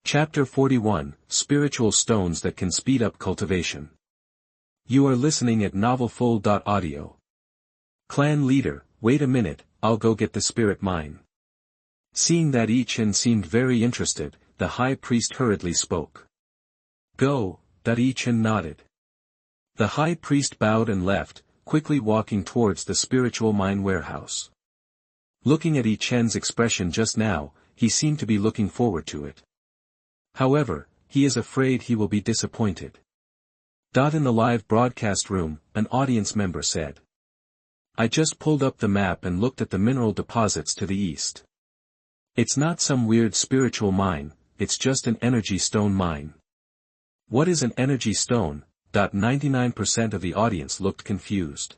Chapter 41, Spiritual Stones That Can Speed Up Cultivation. You are listening at novelfull.audio. Clan leader, wait a minute, I'll go get the spirit mine. Seeing that Yi Chen seemed very interested, the high priest hurriedly spoke. Go, that Yi Chen nodded. The high priest bowed and left, quickly walking towards the spiritual mine warehouse. Looking at Yi Chen's expression just now, he seemed to be looking forward to it. However, he is afraid he will be disappointed. In the live broadcast room, an audience member said. I just pulled up the map and looked at the mineral deposits to the east. It's not some weird spiritual mine, it's just an energy stone mine. What is an energy stone? 99% of the audience looked confused.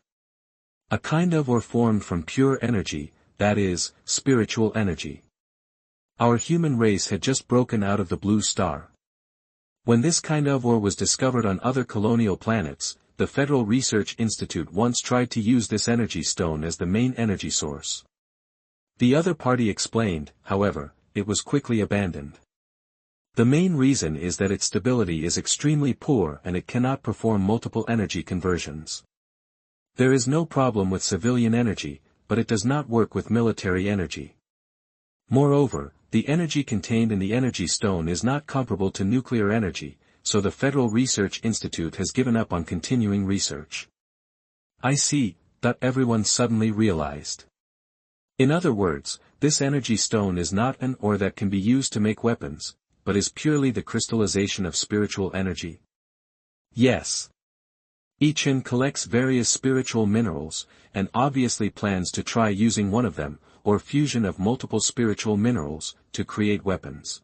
A kind of ore formed from pure energy, that is, spiritual energy. Our human race had just broken out of the blue star. When this kind of ore was discovered on other colonial planets, the Federal Research Institute once tried to use this energy stone as the main energy source. The other party explained, however, it was quickly abandoned. The main reason is that its stability is extremely poor and it cannot perform multiple energy conversions. There is no problem with civilian energy, but it does not work with military energy. Moreover, the energy contained in the energy stone is not comparable to nuclear energy, so the Federal Research Institute has given up on continuing research. I see, everyone suddenly realized. In other words, this energy stone is not an ore that can be used to make weapons, but is purely the crystallization of spiritual energy. Yes. Yi Chen collects various spiritual minerals, and obviously plans to try using one of them, or fusion of multiple spiritual minerals, to create weapons.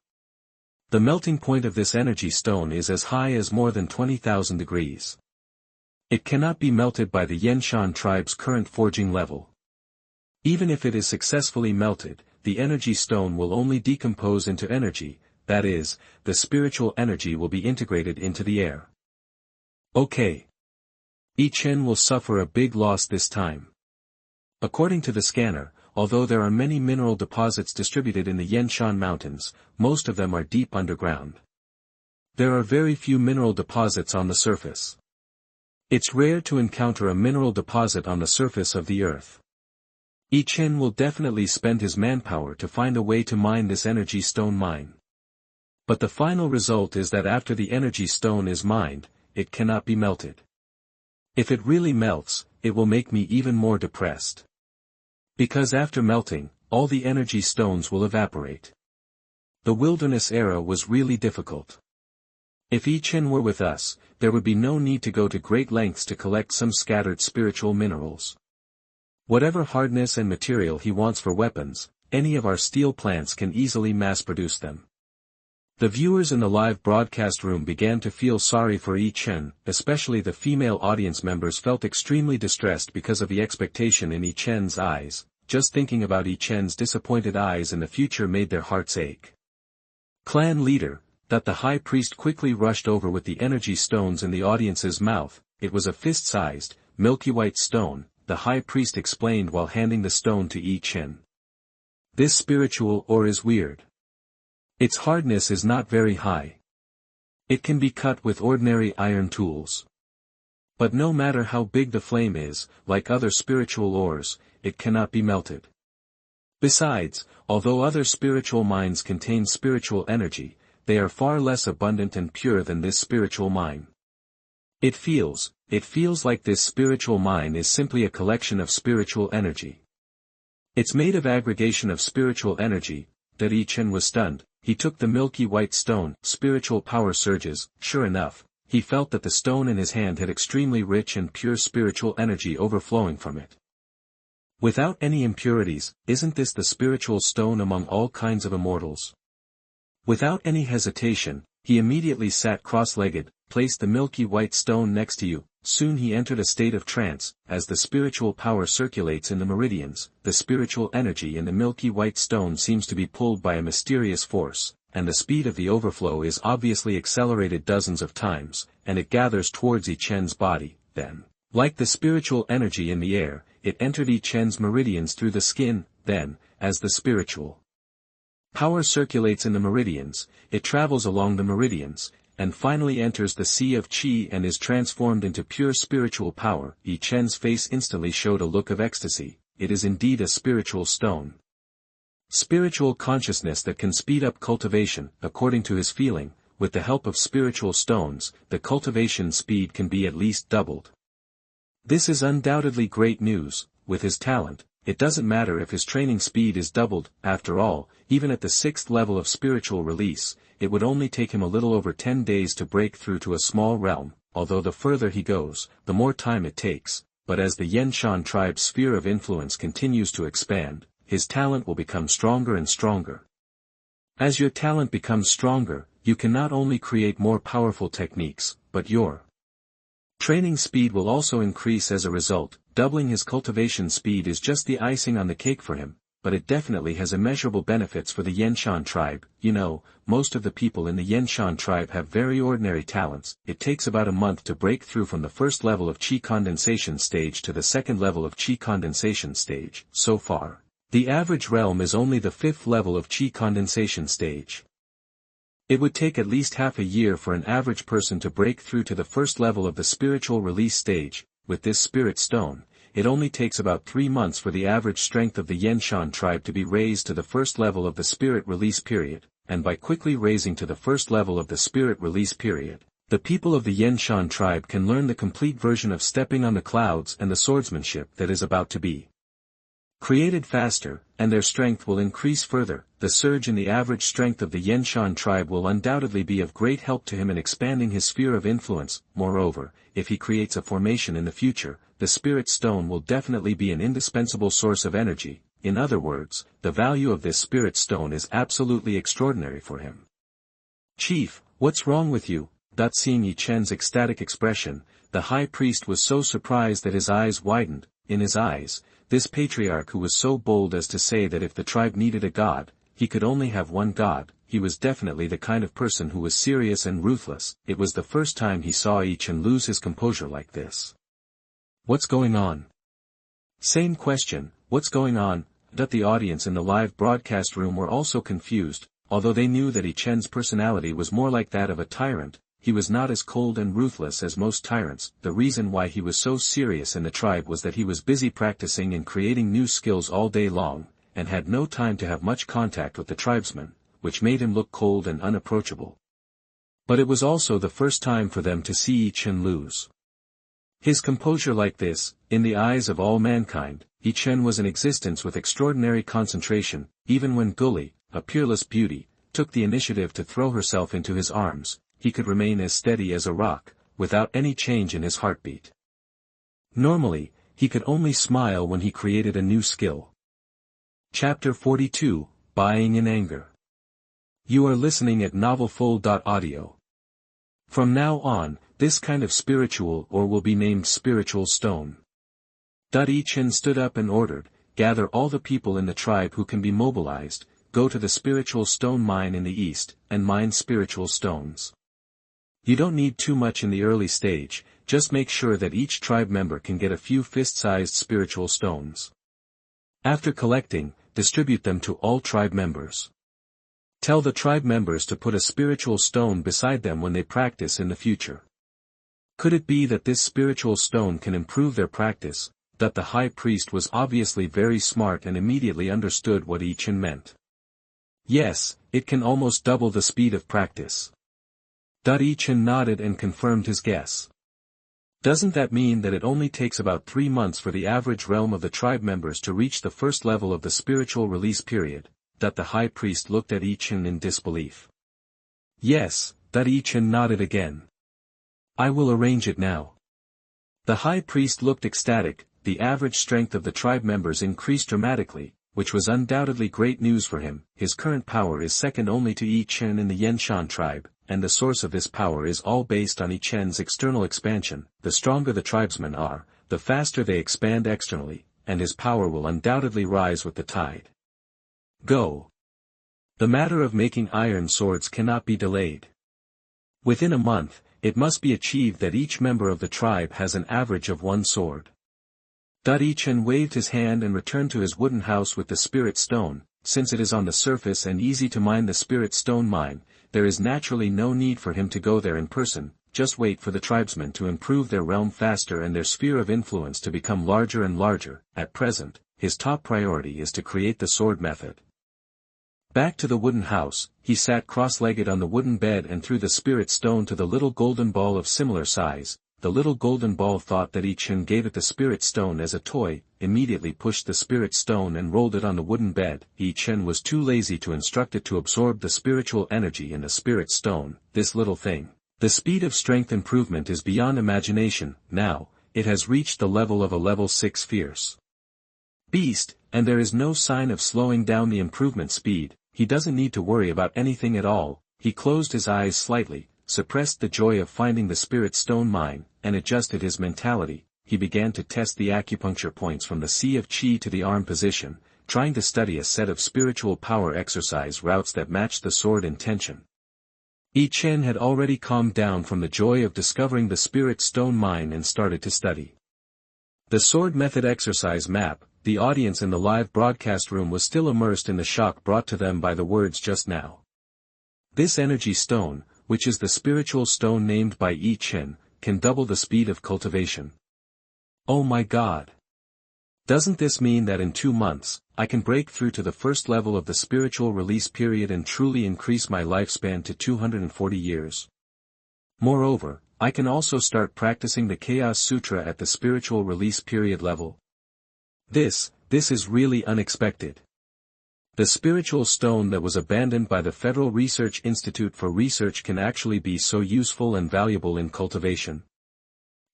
The melting point of this energy stone is as high as more than 20,000 degrees. It cannot be melted by the Yanshan tribe's current forging level. Even if it is successfully melted, the energy stone will only decompose into energy, that is, the spiritual energy will be integrated into the air. Okay. Yi Chen will suffer a big loss this time. According to the scanner, although there are many mineral deposits distributed in the Yanshan Mountains, most of them are deep underground. There are very few mineral deposits on the surface. It's rare to encounter a mineral deposit on the surface of the earth. Yi Chen will definitely spend his manpower to find a way to mine this energy stone mine. But the final result is that after the energy stone is mined, it cannot be melted. If it really melts, it will make me even more depressed. Because after melting, all the energy stones will evaporate. The wilderness era was really difficult. If Yi Chen were with us, there would be no need to go to great lengths to collect some scattered spiritual minerals. Whatever hardness and material he wants for weapons, any of our steel plants can easily mass-produce them. The viewers in the live broadcast room began to feel sorry for Yi Chen, especially the female audience members felt extremely distressed because of the expectation in Yi Chen's eyes. Just thinking about Yi Chen's disappointed eyes in the future made their hearts ache. Clan leader, the high priest quickly rushed over with the energy stones in the audience's mouth. It was a fist-sized, milky white stone, the high priest explained while handing the stone to Yi Chen. This spiritual ore is weird. Its hardness is not very high. It can be cut with ordinary iron tools. But no matter how big the flame is, like other spiritual ores, it cannot be melted. Besides, although other spiritual mines contain spiritual energy, they are far less abundant and pure than this spiritual mine. It feels like this spiritual mine is simply a collection of spiritual energy. It's made of aggregation of spiritual energy. Yi Chen was stunned. He took the milky white stone, spiritual power surges. Sure enough, he felt that the stone in his hand had extremely rich and pure spiritual energy overflowing from it. Without any impurities, isn't this the spiritual stone among all kinds of immortals? Without any hesitation, he immediately sat cross-legged, placed the milky white stone next to you. Soon he entered a state of trance. As the spiritual power circulates in the meridians, the spiritual energy in the milky white stone seems to be pulled by a mysterious force, and the speed of the overflow is obviously accelerated dozens of times, and it gathers towards Yi Chen's body. Then, like the spiritual energy in the air, it entered Yi Chen's meridians through the skin. Then, as the spiritual Power circulates in the meridians, it travels along the meridians, and finally enters the sea of Qi and is transformed into pure spiritual power. Yi Chen's face instantly showed a look of ecstasy. It is indeed a spiritual stone. Spiritual consciousness that can speed up cultivation. According to his feeling, with the help of spiritual stones, the cultivation speed can be at least doubled. This is undoubtedly great news. With his talent, it doesn't matter if his training speed is doubled. After all, even at the 6th level of spiritual release, it would only take him a little over 10 days to break through to a small realm, although the further he goes, the more time it takes. But as the Yanshan tribe's sphere of influence continues to expand, his talent will become stronger and stronger. As your talent becomes stronger, you can not only create more powerful techniques, but your training speed will also increase as a result. Doubling his cultivation speed is just the icing on the cake for him, but it definitely has immeasurable benefits for the Yanshan tribe. You know, most of the people in the Yanshan tribe have very ordinary talents. It takes about a month to break through from the first level of Qi condensation stage to the second level of Qi condensation stage. So far, the average realm is only the 5th level of Qi condensation stage. It would take at least half a year for an average person to break through to the first level of the spiritual release stage. With this spirit stone, it only takes about 3 months for the average strength of the Yanshan tribe to be raised to the first level of the spirit release period, and by quickly raising to the first level of the spirit release period, the people of the Yanshan tribe can learn the complete version of stepping on the clouds and the swordsmanship that is about to be created faster, and their strength will increase further. The surge in the average strength of the Yanshan tribe will undoubtedly be of great help to him in expanding his sphere of influence. Moreover, if he creates a formation in the future, the spirit stone will definitely be an indispensable source of energy. In other words, the value of this spirit stone is absolutely extraordinary for him. Chief, what's wrong with you? Seeing Yi Chen's ecstatic expression, the high priest was so surprised that his eyes widened. In his eyes, this patriarch who was so bold as to say that if the tribe needed a god, he could only have one god, he was definitely the kind of person who was serious and ruthless. It was the first time he saw Yi Chen lose his composure like this. What's going on? Same question, what's going on? The audience in the live broadcast room were also confused. Although they knew that Yi Chen's personality was more like that of a tyrant, he was not as cold and ruthless as most tyrants. The reason why he was so serious in the tribe was that he was busy practicing and creating new skills all day long, and had no time to have much contact with the tribesmen, which made him look cold and unapproachable. But it was also the first time for them to see Yi Chen lose his composure like this. In the eyes of all mankind, Yi Chen was in existence with extraordinary concentration. Even when Guli, a peerless beauty, took the initiative to throw herself into his arms, he could remain as steady as a rock, without any change in his heartbeat. Normally, he could only smile when he created a new skill. Chapter 42, Buying in Anger. You are listening at novelfull.audio. From now on, this kind of spiritual ore will be named spiritual stone. Yi Chen stood up and ordered, gather all the people in the tribe who can be mobilized, go to the spiritual stone mine in the east, and mine spiritual stones. You don't need too much in the early stage, just make sure that each tribe member can get a few fist-sized spiritual stones. After collecting, distribute them to all tribe members. Tell the tribe members to put a spiritual stone beside them when they practice in the future. Could it be that this spiritual stone can improve their practice? The high priest was obviously very smart and immediately understood what Yi Chen meant. Yes, it can almost double the speed of practice. Yi Chen nodded and confirmed his guess. Doesn't that mean that it only takes about 3 months for the average realm of the tribe members to reach the first level of the spiritual release period? The high priest looked at Yi Chen in disbelief. Yes, Yi Chen nodded again. I will arrange it now. The high priest looked ecstatic. The average strength of the tribe members increased dramatically, which was undoubtedly great news for him. His current power is second only to Yi Chen in the Yanshan tribe, and the source of this power is all based on Yi Chen's external expansion. The stronger the tribesmen are, the faster they expand externally, and his power will undoubtedly rise with the tide. Go. The matter of making iron swords cannot be delayed. Within a month, it must be achieved that each member of the tribe has an average of 1 sword. Yi Chen waved his hand and returned to his wooden house with the spirit stone. since it is on the surface and easy to mine the spirit stone mine, there is naturally no need for him to go there in person, just wait for the tribesmen to improve their realm faster and their sphere of influence to become larger and larger. At present, his top priority is to create the sword method. Back to the wooden house, he sat cross-legged on the wooden bed and threw the spirit stone to the little golden ball of similar size. The little golden ball thought that Yi Chen gave it the spirit stone as a toy, immediately pushed the spirit stone and rolled it on the wooden bed. Yi Chen was too lazy to instruct it to absorb the spiritual energy in the spirit stone, this little thing. The speed of strength improvement is beyond imagination. Now, it has reached the level of a level 6 fierce beast, and there is no sign of slowing down the improvement speed. He doesn't need to worry about anything at all. He closed his eyes slightly, suppressed the joy of finding the spirit stone mine, and adjusted his mentality. He began to test the acupuncture points from the sea of qi to the arm position, trying to study a set of spiritual power exercise routes that matched the sword intention. Yi Chen had already calmed down from the joy of discovering the spirit stone mine and started to study the sword method exercise map. The audience in the live broadcast room was still immersed in the shock brought to them by the words just now. This energy stone, which is the spiritual stone named by Yi Chen, can double the speed of cultivation. Oh my God! Doesn't this mean that in 2 months, I can break through to the first level of the spiritual release period and truly increase my lifespan to 240 years? Moreover, I can also start practicing the Chaos Sutra at the spiritual release period level. This is really unexpected. The spiritual stone that was abandoned by the Federal Research Institute for Research can actually be so useful and valuable in cultivation.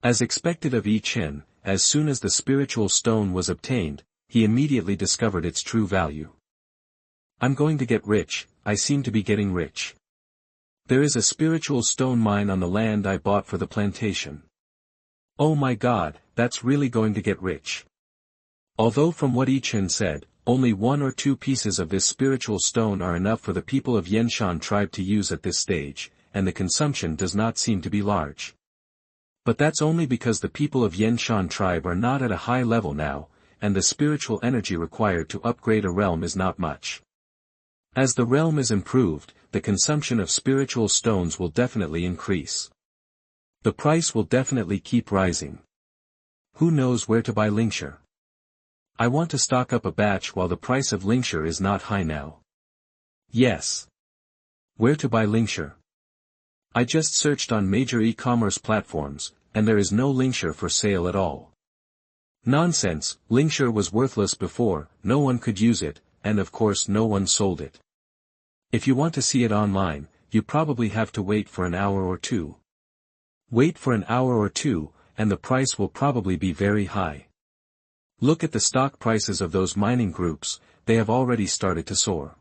As expected of Yi Chen, as soon as the spiritual stone was obtained, he immediately discovered its true value. I'm going to get rich. I seem to be getting rich. There is a spiritual stone mine on the land I bought for the plantation. Oh my God, that's really going to get rich. Although from what Yi Chen said, only 1 or 2 pieces of this spiritual stone are enough for the people of Yanshan tribe to use at this stage, and the consumption does not seem to be large. But that's only because the people of Yanshan tribe are not at a high level now, and the spiritual energy required to upgrade a realm is not much. As the realm is improved, the consumption of spiritual stones will definitely increase. The price will definitely keep rising. Who knows where to buy Lingshire? I want to stock up a batch while the price of Lingshire is not high now. Yes. Where to buy Lingshire? I just searched on major e-commerce platforms, and there is no Lingshire for sale at all. Nonsense, Lingshire was worthless before, no one could use it, and of course no one sold it. If you want to see it online, you probably have to wait for an hour or 2. Wait for an hour or 2, and the price will probably be very high. Look at the stock prices of those mining groups, they have already started to soar.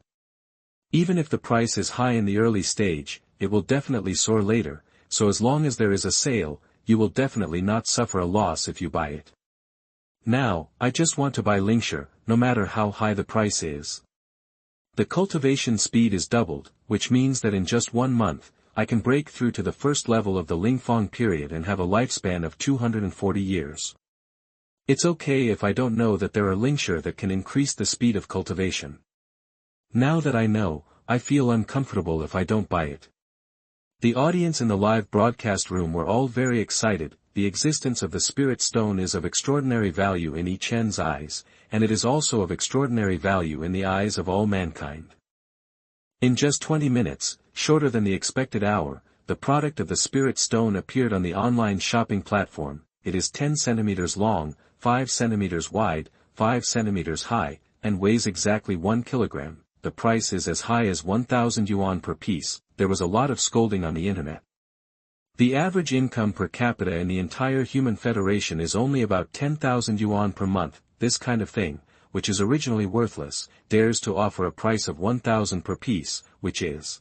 Even if the price is high in the early stage, it will definitely soar later, so as long as there is a sale, you will definitely not suffer a loss if you buy it. Now, I just want to buy Lingshire, no matter how high the price is. The cultivation speed is doubled, which means that in just 1 month, I can break through to the first level of the Lingfang period and have a lifespan of 240 years. It's okay if I don't know that there are Lingshire that can increase the speed of cultivation. Now that I know, I feel uncomfortable if I don't buy it. The audience in the live broadcast room were all very excited. The existence of the spirit stone is of extraordinary value in Yi Chen's eyes, and it is also of extraordinary value in the eyes of all mankind. In just 20 minutes, shorter than the expected hour, the product of the spirit stone appeared on the online shopping platform. It is 10 centimeters long, 5 centimeters wide, 5 centimeters high, and weighs exactly 1 kilogram. The price is as high as 1,000 yuan per piece. There was a lot of scolding on the internet. The average income per capita in the entire human federation is only about 10,000 yuan per month. This kind of thing, which is originally worthless, dares to offer a price of 1,000 per piece, which is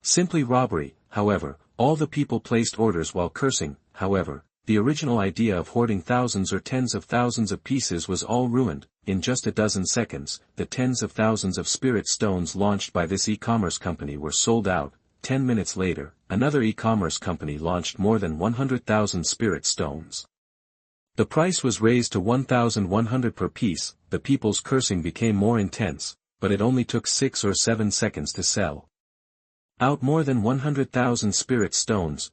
simply robbery. However, all the people placed orders while cursing. However, the original idea of hoarding thousands or tens of thousands of pieces was all ruined. In just a dozen seconds, the tens of thousands of spirit stones launched by this e-commerce company were sold out. 10 minutes later, another e-commerce company launched more than 100,000 spirit stones. The price was raised to 1,100 per piece. The people's cursing became more intense. but it only took 6 or 7 seconds to sell out more than 100,000 spirit stones,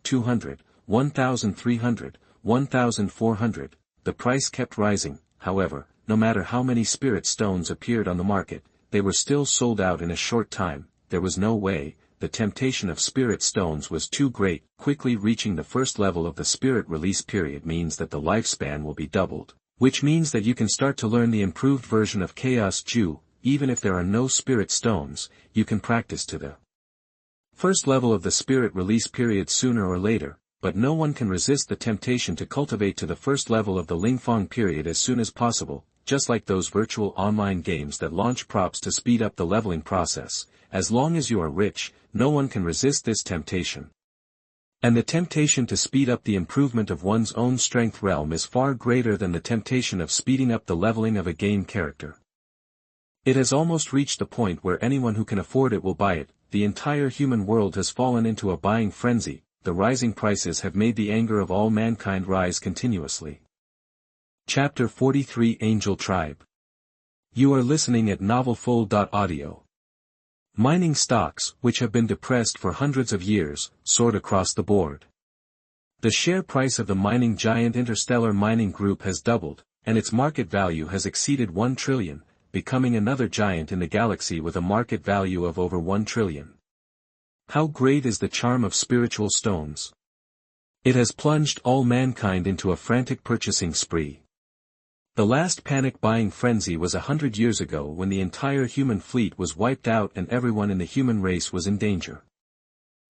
200, 1,300, 1,400. The price kept rising, however, no matter how many spirit stones appeared on the market, they were still sold out in a short time. There was no way, the temptation of spirit stones was too great. Quickly reaching the first level of the spirit release period means that the lifespan will be doubled, which means that you can start to learn the improved version of Chaos Ju. Even if there are no spirit stones, you can practice to the first level of the spirit release period sooner or later, but no one can resist the temptation to cultivate to the first level of the Lingfang period as soon as possible, just like those virtual online games that launch props to speed up the leveling process. As long as you are rich, no one can resist this temptation. And the temptation to speed up the improvement of one's own strength realm is far greater than the temptation of speeding up the leveling of a game character. It has almost reached the point where anyone who can afford it will buy it. The entire human world has fallen into a buying frenzy. The rising prices have made the anger of all mankind rise continuously. Chapter 43 Angel Tribe. You are listening at novelfull.audio. Mining stocks, which have been depressed for hundreds of years, soared across the board. The share price of the mining giant Interstellar Mining Group has doubled, and its market value has exceeded 1 trillion, becoming another giant in the galaxy with a market value of over 1 trillion. How great is the charm of spiritual stones! It has plunged all mankind into a frantic purchasing spree. The last panic buying frenzy was 100 years ago when the entire human fleet was wiped out and everyone in the human race was in danger.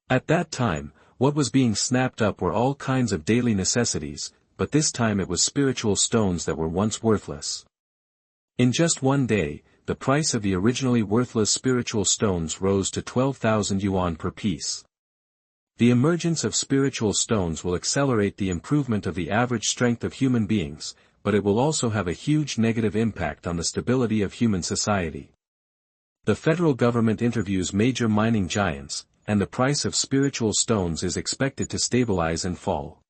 At that time, what was being snapped up were all kinds of daily necessities, but this time it was spiritual stones that were once worthless. In just one day, the price of the originally worthless spiritual stones rose to 12,000 yuan per piece. The emergence of spiritual stones will accelerate the improvement of the average strength of human beings, but it will also have a huge negative impact on the stability of human society. The federal government interviews major mining giants, and the price of spiritual stones is expected to stabilize and fall.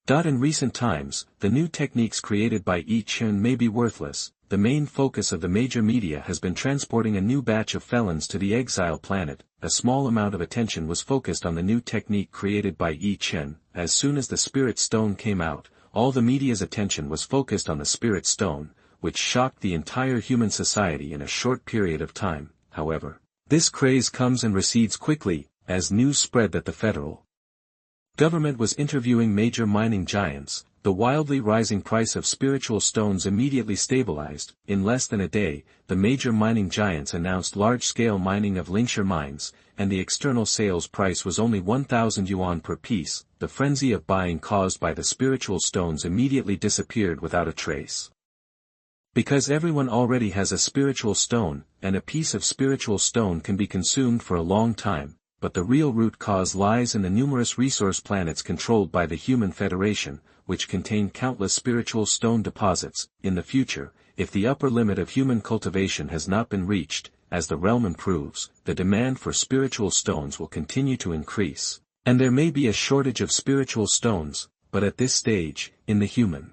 In recent times, the new techniques created by Yi Chen may be worthless. The main focus of the major media has been transporting a new batch of felons to the exile planet. A small amount of attention was focused on the new technique created by Yi Chen. As soon as the spirit stone came out, all the media's attention was focused on the spirit stone, which shocked the entire human society in a short period of time. However, this craze comes and recedes quickly, as news spread that the federal government was interviewing major mining giants. The wildly rising price of spiritual stones immediately stabilized. In less than a day, the major mining giants announced large-scale mining of Lingsher mines, and the external sales price was only 1,000 yuan per piece. The frenzy of buying caused by the spiritual stones immediately disappeared without a trace. Because everyone already has a spiritual stone, and a piece of spiritual stone can be consumed for a long time, but the real root cause lies in the numerous resource planets controlled by the Human Federation, which contain countless spiritual stone deposits. In the future, if the upper limit of human cultivation has not been reached, as the realm improves, the demand for spiritual stones will continue to increase, and there may be a shortage of spiritual stones, but at this stage, in the human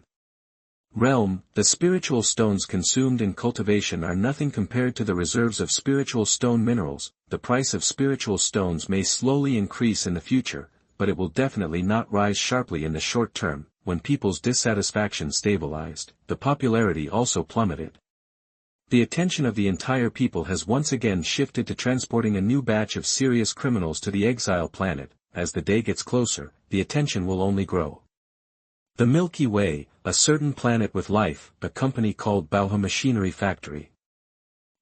realm, the spiritual stones consumed in cultivation are nothing compared to the reserves of spiritual stone minerals. The price of spiritual stones may slowly increase in the future, but it will definitely not rise sharply in the short term. When people's dissatisfaction stabilized, the popularity also plummeted. The attention of the entire people has once again shifted to transporting a new batch of serious criminals to the exile planet. As the day gets closer, the attention will only grow. The Milky Way, a certain planet with life, a company called Bauha Machinery Factory.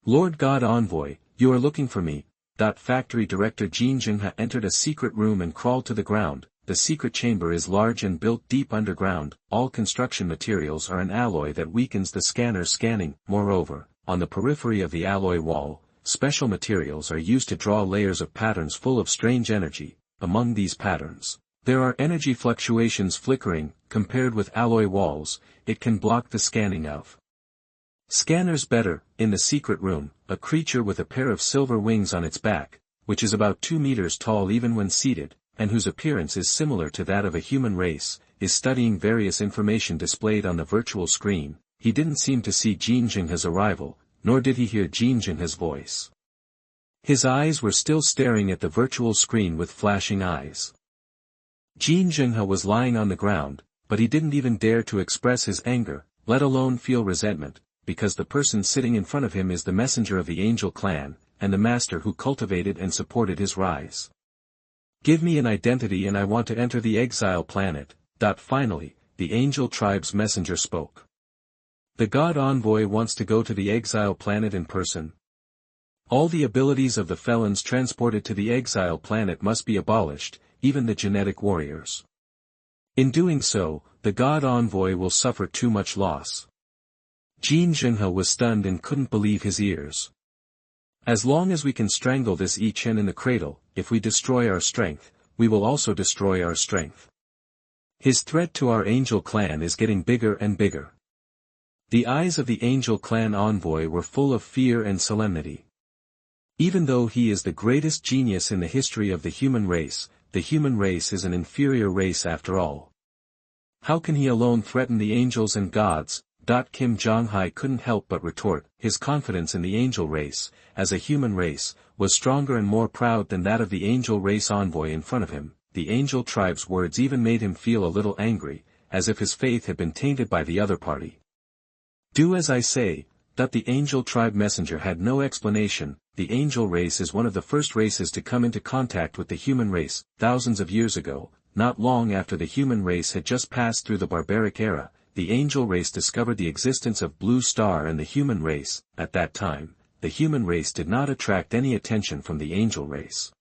Lord God Envoy, you are looking for me. Factory Director Jin Jingha entered a secret room and crawled to the ground. The secret chamber is large and built deep underground. All construction materials are an alloy that weakens the scanner's scanning. Moreover, on the periphery of the alloy wall, special materials are used to draw layers of patterns full of strange energy. Among these patterns, there are energy fluctuations flickering. Compared with alloy walls, it can block the scanning of scanners better. In the secret room, a creature with a pair of silver wings on its back, which is about 2 meters tall even when seated, and whose appearance is similar to that of a human race, is studying various information displayed on the virtual screen. He didn't seem to see Jin Jingha's arrival. nor did he hear Xuanhuan's voice. His eyes were still staring at the virtual screen with flashing eyes. Xuanhuan was lying on the ground, but he didn't even dare to express his anger, let alone feel resentment, because the person sitting in front of him is the messenger of the angel clan, and the master who cultivated and supported his rise. Give me an identity and I want to enter the exile planet. Finally, the angel tribe's messenger spoke. The god envoy wants to go to the exile planet in person. All the abilities of the felons transported to the exile planet must be abolished, even the genetic warriors. In doing so, the god envoy will suffer too much loss. Xuanhuan was stunned and couldn't believe his ears. As long as we can strangle this Yi Chen in the cradle, if we destroy our strength, we will also destroy our strength. His threat to our angel clan is getting bigger and bigger. The eyes of the angel clan envoy were full of fear and solemnity. Even though he is the greatest genius in the history of the human race is an inferior race after all. How can he alone threaten the angels and gods? Kim Jong-hai couldn't help but retort, his confidence in the angel race, as a human race, was stronger and more proud than that of the angel race envoy in front of him. The angel tribe's words even made him feel a little angry, as if his faith had been tainted by the other party. Do as I say. The angel tribe messenger had no explanation. The angel race is one of the first races to come into contact with the human race, thousands of years ago, not long after the human race had just passed through the barbaric era. The angel race discovered the existence of Blue Star and the human race. At that time, the human race did not attract any attention from the angel race.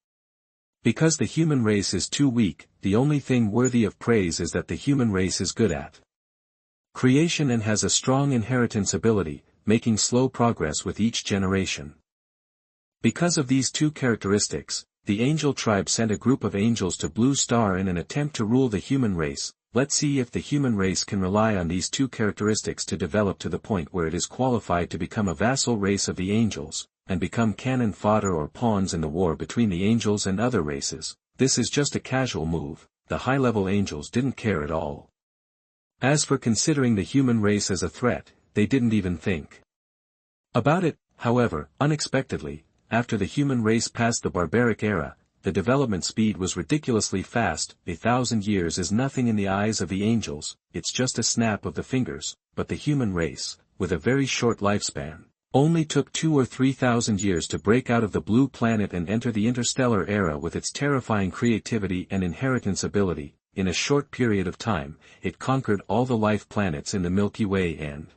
Because the human race is too weak, the only thing worthy of praise is that the human race is good at creation and has a strong inheritance ability, making slow progress with each generation. Because of these two characteristics, the angel tribe sent a group of angels to Blue Star in an attempt to rule the human race. Let's see if the human race can rely on these two characteristics to develop to the point where it is qualified to become a vassal race of the angels, and become cannon fodder or pawns in the war between the angels and other races. This is just a casual move. The high-level angels didn't care at all. As for considering the human race as a threat, they didn't even think about it. However, unexpectedly, after the human race passed the barbaric era, the development speed was ridiculously fast. 1,000 years is nothing in the eyes of the angels, it's just a snap of the fingers, but the human race, with a very short lifespan, only took 2,000 or 3,000 years to break out of the blue planet and enter the interstellar era with its terrifying creativity and inheritance ability. In a short period of time, it conquered all the life planets in the Milky Way and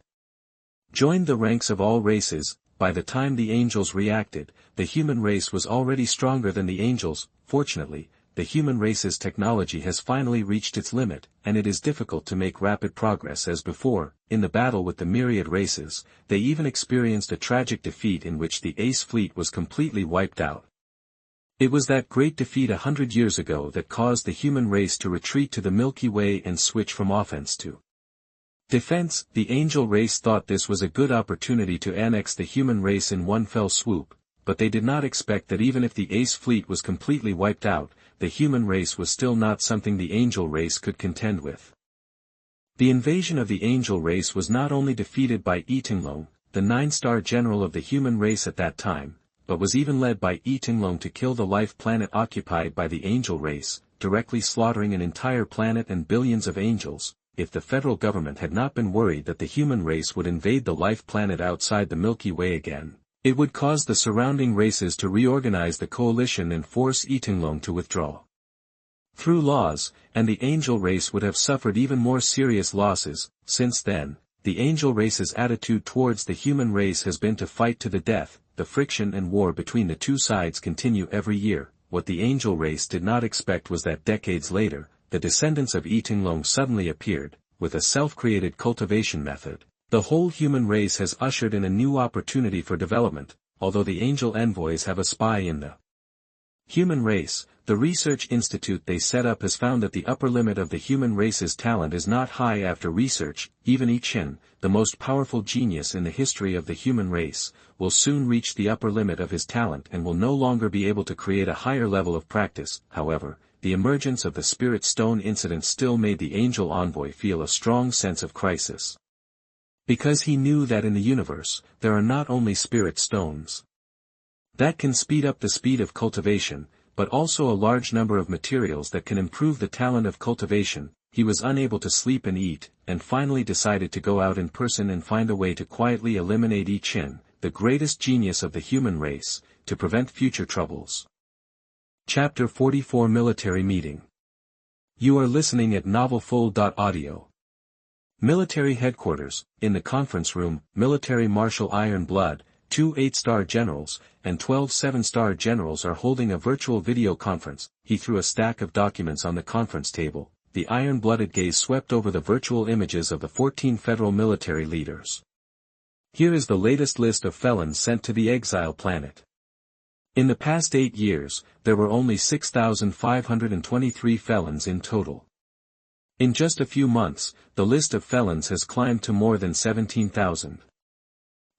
joined the ranks of all races. By the time the angels reacted, the human race was already stronger than the angels. Fortunately, the human race's technology has finally reached its limit, and it is difficult to make rapid progress as before. In the battle with the myriad races, they even experienced a tragic defeat in which the Ace fleet was completely wiped out. It was that great defeat 100 years ago that caused the human race to retreat to the Milky Way and switch from offense to defense. The angel race thought this was a good opportunity to annex the human race in one fell swoop, but they did not expect that even if the Ace fleet was completely wiped out, the human race was still not something the angel race could contend with. The invasion of the angel race was not only defeated by Yi Chen, the 9-star general of the human race at that time, but was even led by Yi Chen to kill the life planet occupied by the angel race, directly slaughtering an entire planet and billions of angels. If the federal government had not been worried that the human race would invade the life planet outside the Milky Way again, it would cause the surrounding races to reorganize the coalition and force Yi Chen to withdraw through laws, and the angel race would have suffered even more serious losses. Since then, the angel race's attitude towards the human race has been to fight to the death. The friction and war between the two sides continue every year. What the angel race did not expect was that decades later, the descendants of Yi Chen suddenly appeared, with a self-created cultivation method. The whole human race has ushered in a new opportunity for development. Although the angel envoys have a spy in the human race, the research institute they set up has found that the upper limit of the human race's talent is not high. After research, even Yi Chen, the most powerful genius in the history of the human race, will soon reach the upper limit of his talent and will no longer be able to create a higher level of practice. However, the emergence of the Spirit Stone incident still made the angel envoy feel a strong sense of crisis. Because he knew that in the universe, there are not only spirit stones that can speed up the speed of cultivation, but also a large number of materials that can improve the talent of cultivation. He was unable to sleep and eat, and finally decided to go out in person and find a way to quietly eliminate Yi Chen, the greatest genius of the human race, to prevent future troubles. Chapter 44 Military Meeting. You are listening at novelfull.audio. Military Headquarters. In the conference room, Military Marshal Iron Blood, 2 8-star generals, and 12 7-star generals are holding a virtual video conference. He threw a stack of documents on the conference table. The iron-blooded gaze swept over the virtual images of the 14 federal military leaders. Here is the latest list of felons sent to the exile planet. In the past 8 years, there were only 6,523 felons in total. In just a few months, the list of felons has climbed to more than 17,000.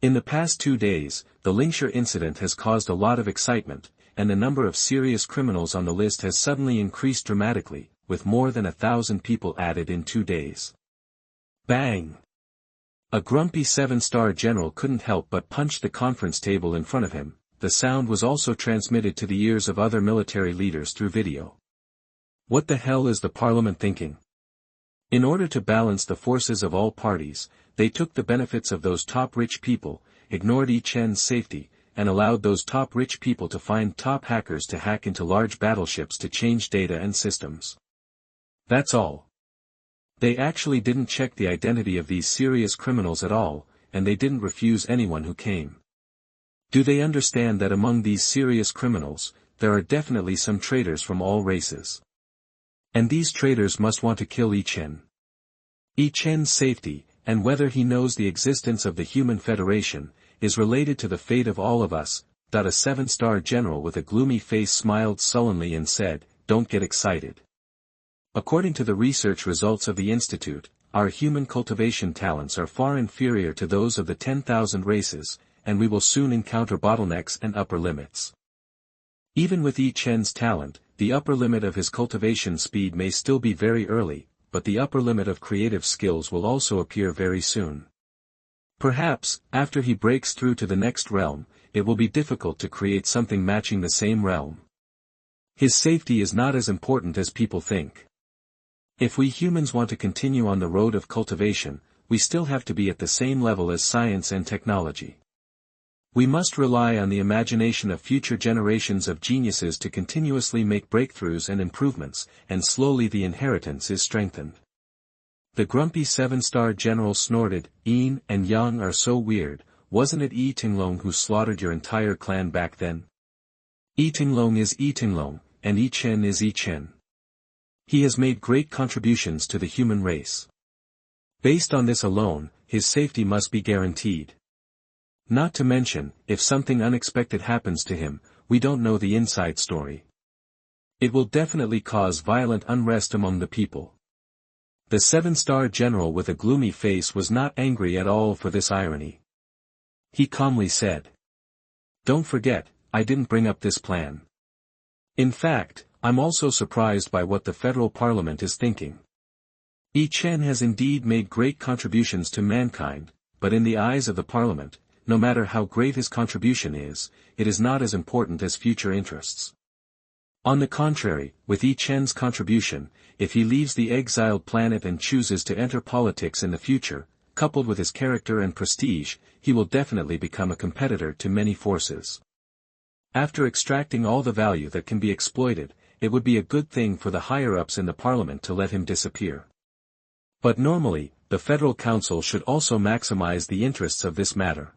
In the past 2 days, the Lingshire incident has caused a lot of excitement, and the number of serious criminals on the list has suddenly increased dramatically, with more than 1,000 people added in 2 days. Bang! A grumpy 7-star general couldn't help but punch the conference table in front of him. The sound was also transmitted to the ears of other military leaders through video. What the hell is the parliament thinking? In order to balance the forces of all parties, they took the benefits of those top rich people, ignored Yi Chen's safety, and allowed those top rich people to find top hackers to hack into large battleships to change data and systems. That's all. They actually didn't check the identity of these serious criminals at all, and they didn't refuse anyone who came. Do they understand that among these serious criminals, there are definitely some traitors from all races? And these traitors must want to kill Yi Chen. Yi Chen's safety, and whether he knows the existence of the Human Federation, is related to the fate of all of us. A 7-star general with a gloomy face smiled sullenly and said, "Don't get excited. According to the research results of the Institute, our human cultivation talents are far inferior to those of the 10,000 races, and we will soon encounter bottlenecks and upper limits. Even with Yi Chen's talent, the upper limit of his cultivation speed may still be very early, but the upper limit of creative skills will also appear very soon. Perhaps, after he breaks through to the next realm, it will be difficult to create something matching the same realm. His safety is not as important as people think. If we humans want to continue on the road of cultivation, we still have to be at the same level as science and technology. We must rely on the imagination of future generations of geniuses to continuously make breakthroughs and improvements, and slowly the inheritance is strengthened." The grumpy 7-star general snorted, "Yin and Yang are so weird. Wasn't it Yi Tinglong who slaughtered your entire clan back then? Yi Tinglong is Yi Tinglong, and Yi Chen is Yi Chen. He has made great contributions to the human race. Based on this alone, his safety must be guaranteed. Not to mention, if something unexpected happens to him, we don't know the inside story. It will definitely cause violent unrest among the people." The 7-star general with a gloomy face was not angry at all for this irony. He calmly said, "Don't forget, I didn't bring up this plan. In fact, I'm also surprised by what the federal parliament is thinking. Yi Chen has indeed made great contributions to mankind, but in the eyes of the parliament, no matter how great his contribution is, it is not as important as future interests. On the contrary, with Yi Chen's contribution, if he leaves the exiled planet and chooses to enter politics in the future, coupled with his character and prestige, he will definitely become a competitor to many forces. After extracting all the value that can be exploited, it would be a good thing for the higher-ups in the parliament to let him disappear. But normally, the Federal Council should also maximize the interests of this matter.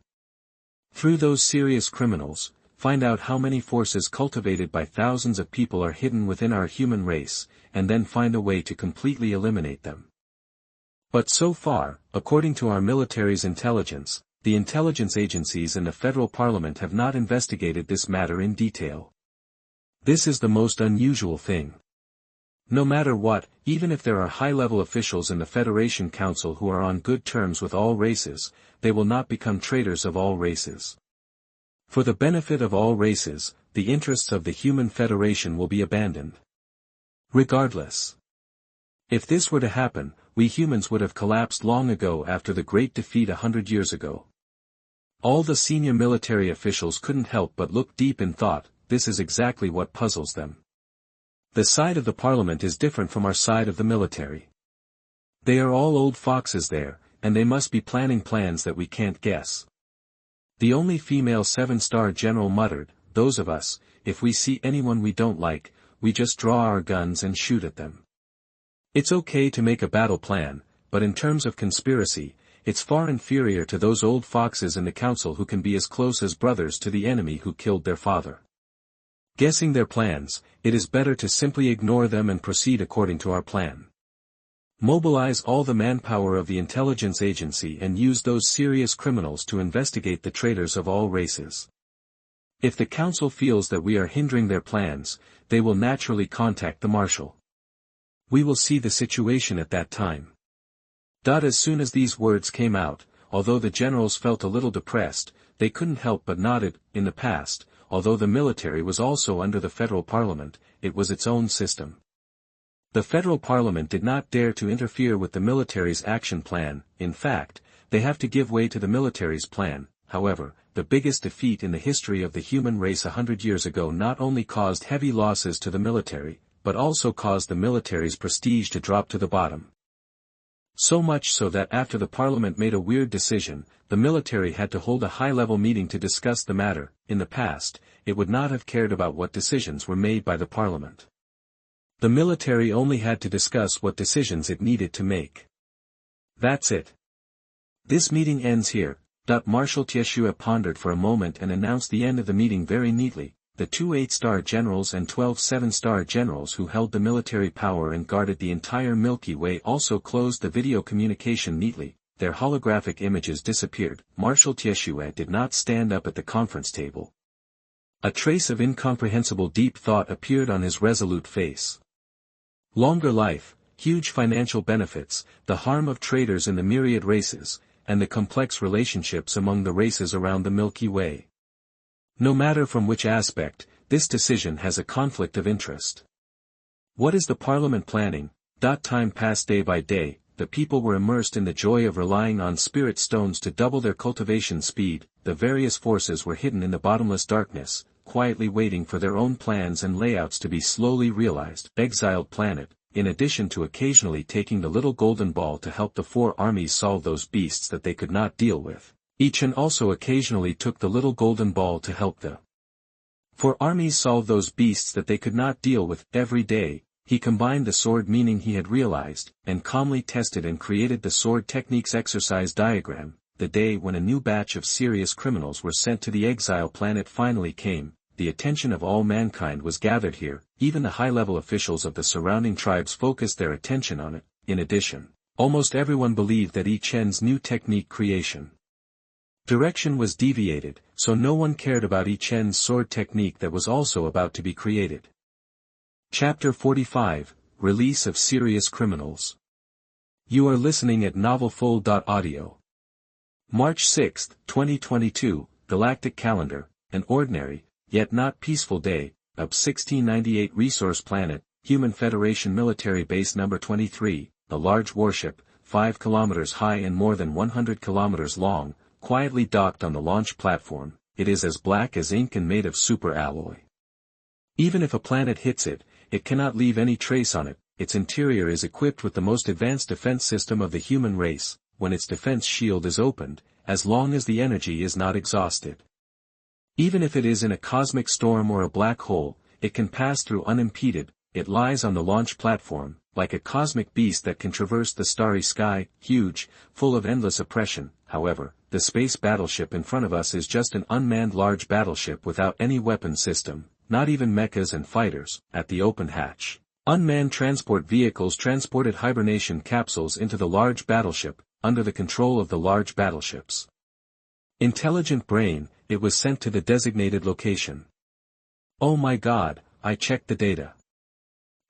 Through those serious criminals, find out how many forces cultivated by thousands of people are hidden within our human race, and then find a way to completely eliminate them. But so far, according to our military's intelligence, the intelligence agencies and the federal parliament have not investigated this matter in detail. This is the most unusual thing. No matter what, even if there are high-level officials in the Federation Council who are on good terms with all races, they will not become traitors of all races. For the benefit of all races, the interests of the human federation will be abandoned. Regardless. If this were to happen, we humans would have collapsed long ago after the great defeat 100 years ago. All the senior military officials couldn't help but look deep in thought. This is exactly what puzzles them. The side of the parliament is different from our side of the military. They are all old foxes there, and they must be planning plans that we can't guess. The only female 7-star general muttered, "Those of us, if we see anyone we don't like, we just draw our guns and shoot at them." It's okay to make a battle plan, but in terms of conspiracy, it's far inferior to those old foxes in the council who can be as close as brothers to the enemy who killed their father. Guessing their plans, it is better to simply ignore them and proceed according to our plan. Mobilize all the manpower of the intelligence agency and use those serious criminals to investigate the traitors of all races. If the council feels that we are hindering their plans, they will naturally contact the marshal. We will see the situation at that time. As soon as these words came out, although the generals felt a little depressed, they couldn't help but nodded. In the past, although the military was also under the federal parliament, it was its own system. The federal parliament did not dare to interfere with the military's action plan. In fact, they have to give way to the military's plan. However, the biggest defeat in the history of the human race 100 years ago not only caused heavy losses to the military, but also caused the military's prestige to drop to the bottom. So much so that after the parliament made a weird decision, the military had to hold a high-level meeting to discuss the matter. In the past, it would not have cared about what decisions were made by the parliament. The military only had to discuss what decisions it needed to make. That's it. This meeting ends here. Marshal Tieshue pondered for a moment and announced the end of the meeting very neatly. The 2 8-star generals and 12 7-star generals who held the military power and guarded the entire Milky Way also closed the video communication neatly. Their holographic images disappeared. Marshal Tieshue did not stand up at the conference table. A trace of incomprehensible deep thought appeared on his resolute face. Longer life, huge financial benefits, the harm of traitors in the myriad races, and the complex relationships among the races around the Milky Way. No matter from which aspect, this decision has a conflict of interest. What is the parliament planning? Time passed day by day. The people were immersed in the joy of relying on spirit stones to double their cultivation speed. The various forces were hidden in the bottomless darkness, quietly waiting for their own plans and layouts to be slowly realized. Exiled planet, in addition to occasionally taking the little golden ball to help the 4 armies solve those beasts that they could not deal with. Yi Chen also occasionally took the little golden ball to help the 4 armies solve those beasts that they could not deal with. Every day, he combined the sword meaning he had realized, and calmly tested and created the sword techniques exercise diagram. The day when a new batch of serious criminals were sent to the exile planet finally came. The attention of all mankind was gathered here. Even the high-level officials of the surrounding tribes focused their attention on it. In addition, almost everyone believed that Yi Chen's new technique creation direction was deviated, so no one cared about Yi Chen's sword technique that was also about to be created. Chapter 45, Release of Serious Criminals. You are listening at novelfull.audio. March 6, 2022, Galactic Calendar, an ordinary, yet not peaceful day, of 1698 Resource Planet, Human Federation Military Base Number 23, a large warship, 5 kilometers high and more than 100 kilometers long, quietly docked on the launch platform. It is as black as ink and made of super alloy. Even if a planet hits it, it cannot leave any trace on it. Its interior is equipped with the most advanced defense system of the human race. When its defense shield is opened, as long as the energy is not exhausted. Even if it is in a cosmic storm or a black hole, it can pass through unimpeded. It lies on the launch platform, like a cosmic beast that can traverse the starry sky, huge, full of endless oppression. However, the space battleship in front of us is just an unmanned large battleship without any weapon system, not even mechas and fighters. At the open hatch, unmanned transport vehicles transported hibernation capsules into the large battleship, under the control of the large battleship's intelligent brain. It was sent to the designated location. Oh my God, I checked the data.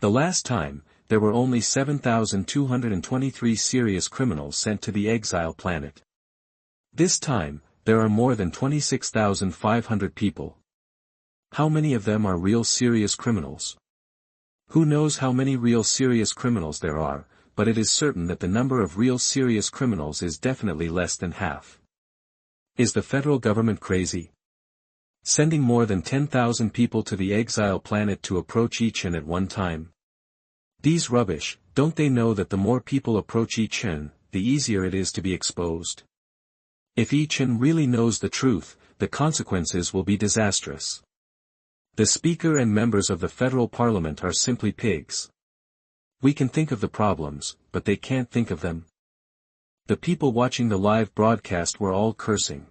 The last time, there were only 7,223 serious criminals sent to the exile planet. This time, there are more than 26,500 people. How many of them are real serious criminals? Who knows how many real serious criminals there are? but it is certain that the number of real serious criminals is definitely less than half. Is the federal government crazy? Sending more than 10,000 people to the exile planet to approach Yi Chen at one time? These rubbish, don't they know that the more people approach Yi Chen, the easier it is to be exposed? If Yi Chen really knows the truth, the consequences will be disastrous. The Speaker and members of the federal parliament are simply pigs. We can think of the problems, but they can't think of them. The people watching the live broadcast were all cursing.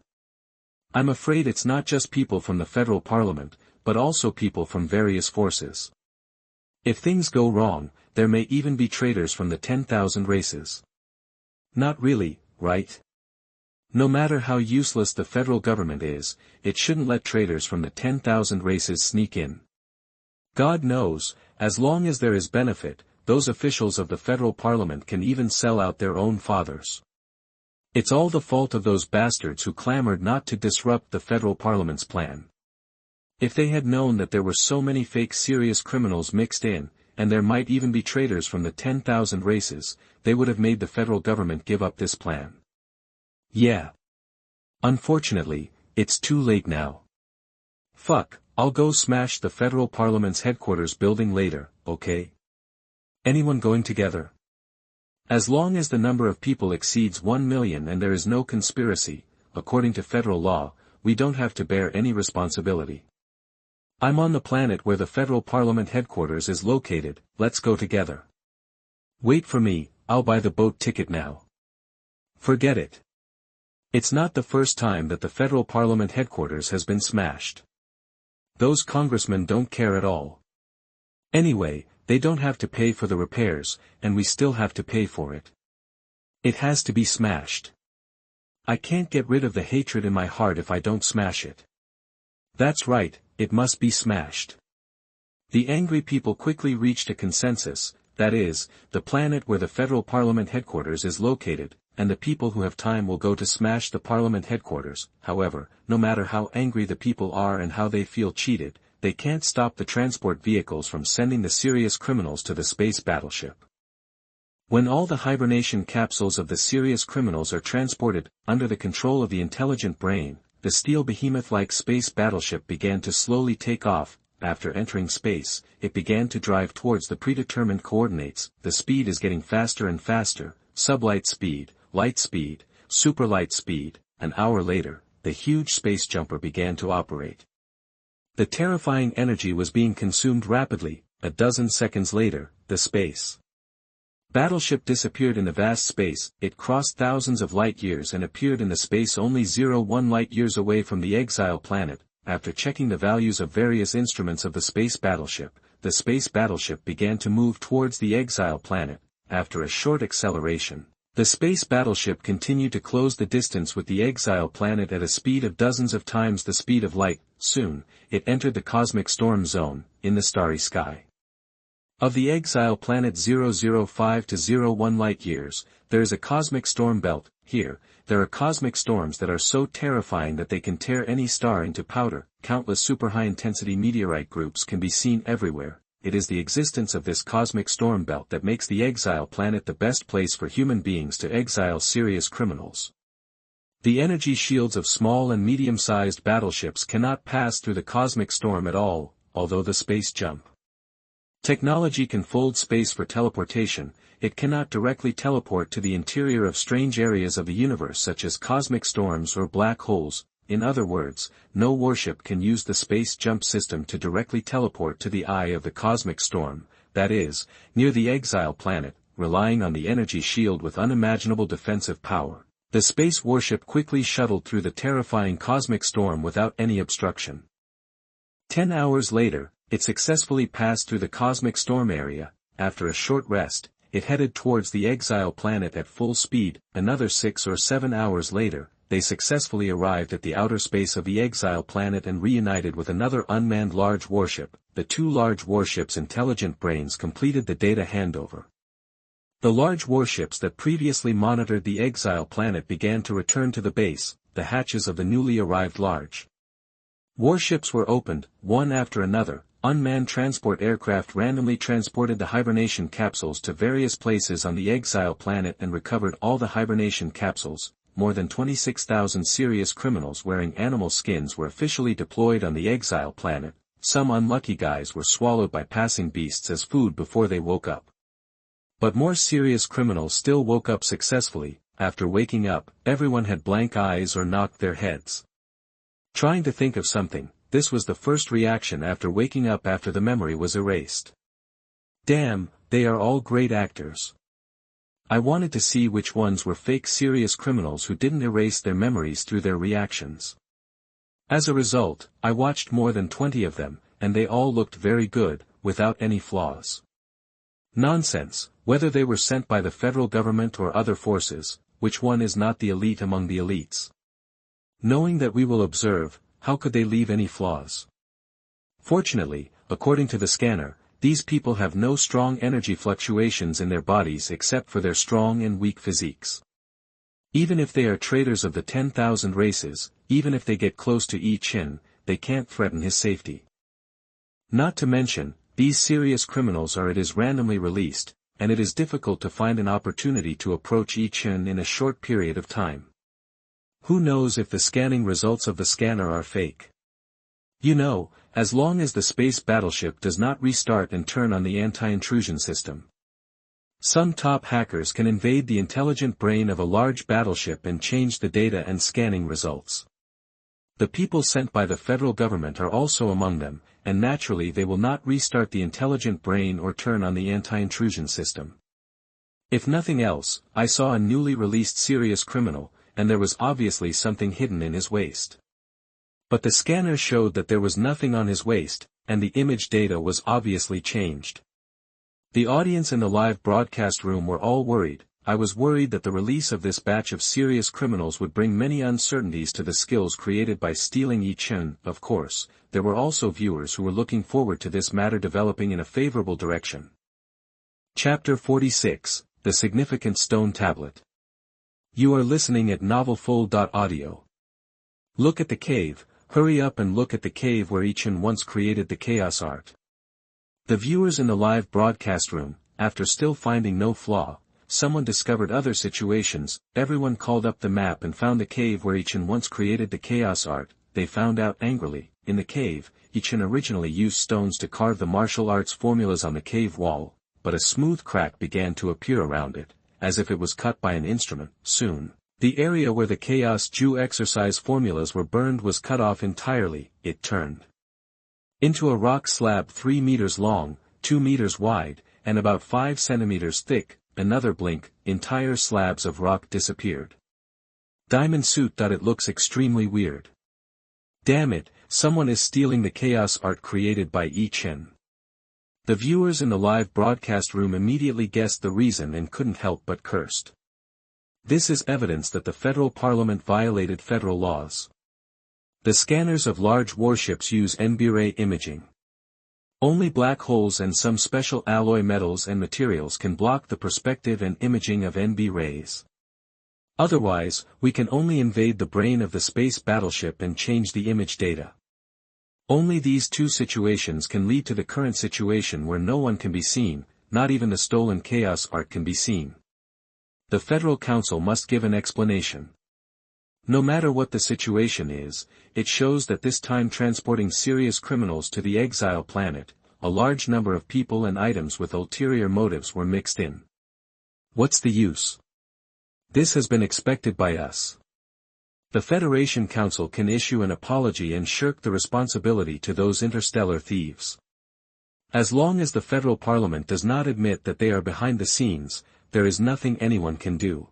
I'm afraid it's not just people from the federal parliament, but also people from various forces. If things go wrong, there may even be traitors from the 10,000 races. Not really, right? No matter how useless the federal government is, it shouldn't let traitors from the 10,000 races sneak in. God knows, as long as there is benefit, those officials of the federal parliament can even sell out their own fathers. It's all the fault of those bastards who clamored not to disrupt the federal parliament's plan. If they had known that there were so many fake serious criminals mixed in, and there might even be traitors from the 10,000 races, they would have made the federal government give up this plan. Yeah. Unfortunately, it's too late now. Fuck, I'll go smash the federal parliament's headquarters building later, okay? Anyone going together? As long as the number of people exceeds 1 million and there is no conspiracy, according to federal law, we don't have to bear any responsibility. I'm on the planet where the federal parliament headquarters is located, let's go together. Wait for me, I'll buy the boat ticket now. Forget it. It's not the first time that the federal parliament headquarters has been smashed. Those congressmen don't care at all. Anyway, they don't have to pay for the repairs, and we still have to pay for it. It has to be smashed. I can't get rid of the hatred in my heart if I don't smash it. That's right, it must be smashed. The angry people quickly reached a consensus, that is, the planet where the federal parliament headquarters is located, and the people who have time will go to smash the parliament headquarters. However, no matter how angry the people are and how they feel cheated, they can't stop the transport vehicles from sending the serious criminals to the space battleship. When all the hibernation capsules of the serious criminals are transported, under the control of the intelligent brain, the steel behemoth-like space battleship began to slowly take off. After entering space, it began to drive towards the predetermined coordinates. The speed is getting faster and faster, sublight speed, light speed, superlight speed. An hour later, the huge space jumper began to operate. The terrifying energy was being consumed rapidly. A dozen seconds later, the space battleship disappeared in the vast space. It crossed thousands of light years and appeared in the space only 0.1 light years away from the exile planet. After checking the values of various instruments of the space battleship began to move towards the exile planet. After a short acceleration, the space battleship continued to close the distance with the exile planet at a speed of dozens of times the speed of light. Soon, it entered the cosmic storm zone, in the starry sky of the exile planet 005 to 01 light years. There is a cosmic storm belt. Here, there are cosmic storms that are so terrifying that they can tear any star into powder. Countless super high-intensity meteorite groups can be seen everywhere. It is the existence of this cosmic storm belt that makes the exile planet the best place for human beings to exile serious criminals. The energy shields of small and medium-sized battleships cannot pass through the cosmic storm at all, although the space jump technology can fold space for teleportation. It cannot directly teleport to the interior of strange areas of the universe such as cosmic storms or black holes. In other words, no warship can use the space jump system to directly teleport to the eye of the cosmic storm, that is, near the exile planet, relying on the energy shield with unimaginable defensive power. The space warship quickly shuttled through the terrifying cosmic storm without any obstruction. 10 hours later, it successfully passed through the cosmic storm area. After a short rest, it headed towards the exile planet at full speed. Another 6 or 7 hours later, they successfully arrived at the outer space of the exile planet and reunited with another unmanned large warship. The two large warships' intelligent brains completed the data handover. The large warships that previously monitored the exile planet began to return to the base. The hatches of the newly arrived large warships were opened, one after another. unmanned transport aircraft randomly transported the hibernation capsules to various places on the exile planet and recovered all the hibernation capsules. More than 26,000 serious criminals wearing animal skins were officially deployed on the exile planet. Some unlucky guys were swallowed by passing beasts as food before they woke up. But more serious criminals still woke up successfully. After waking up, everyone had blank eyes or knocked their heads. Trying to think of something, this was the first reaction after waking up after the memory was erased. Damn, they are all great actors. I wanted to see which ones were fake serious criminals who didn't erase their memories through their reactions. As a result, I watched more than 20 of them, and they all looked very good, without any flaws. Nonsense, whether they were sent by the federal government or other forces, which one is not the elite among the elites? Knowing that we will observe, how could they leave any flaws? Fortunately, according to the scanner, these people have no strong energy fluctuations in their bodies except for their strong and weak physiques. Even if they are traitors of the 10,000 races, even if they get close to Yi Chen, they can't threaten his safety. Not to mention, these serious criminals are randomly released, and it is difficult to find an opportunity to approach Yi Chen in a short period of time. Who knows if the scanning results of the scanner are fake? You know, as long as the space battleship does not restart and turn on the anti-intrusion system. Some top hackers can invade the intelligent brain of a large battleship and change the data and scanning results. The people sent by the federal government are also among them, and naturally they will not restart the intelligent brain or turn on the anti-intrusion system. If nothing else, I saw a newly released serious criminal, and there was obviously something hidden in his waist. But the scanner showed that there was nothing on his waist, and the image data was obviously changed. The audience in the live broadcast room were all worried. I was worried that the release of this batch of serious criminals would bring many uncertainties to the skills created by stealing Yi Chen. Of course, there were also viewers who were looking forward to this matter developing in a favorable direction. Chapter 46, The Significant Stone Tablet. You are listening at novelfull.audio. Look at the cave, hurry up and look at the cave where Yi Chen once created the chaos art. The viewers in the live broadcast room, after still finding no flaw, someone discovered other situations. Everyone called up the map and found the cave where Yi Chen once created the chaos art. They found out angrily, in the cave, Yi Chen originally used stones to carve the martial arts formulas on the cave wall, but a smooth crack began to appear around it, as if it was cut by an instrument. Soon, the area where the Chaos Jew exercise formulas were burned was cut off entirely. It turned into a rock slab 3 meters long, 2 meters wide, and about 5 centimeters thick. Another blink, entire slabs of rock disappeared. Diamond suit. It looks extremely weird. Damn it, someone is stealing the chaos art created by Yi Chen. The viewers in the live broadcast room immediately guessed the reason and couldn't help but cursed. This is evidence that the federal parliament violated federal laws. The scanners of large warships use NB-ray imaging. Only black holes and some special alloy metals and materials can block the perspective and imaging of NB rays. Otherwise, we can only invade the brain of the space battleship and change the image data. Only these two situations can lead to the current situation where no one can be seen, not even the stolen chaos art can be seen. The Federal Council must give an explanation. No matter what the situation is, it shows that this time transporting serious criminals to the exile planet, a large number of people and items with ulterior motives were mixed in. What's the use? This has been expected by us. The Federation Council can issue an apology and shirk the responsibility to those interstellar thieves. As long as the Federal Parliament does not admit that they are behind the scenes, there is nothing anyone can do.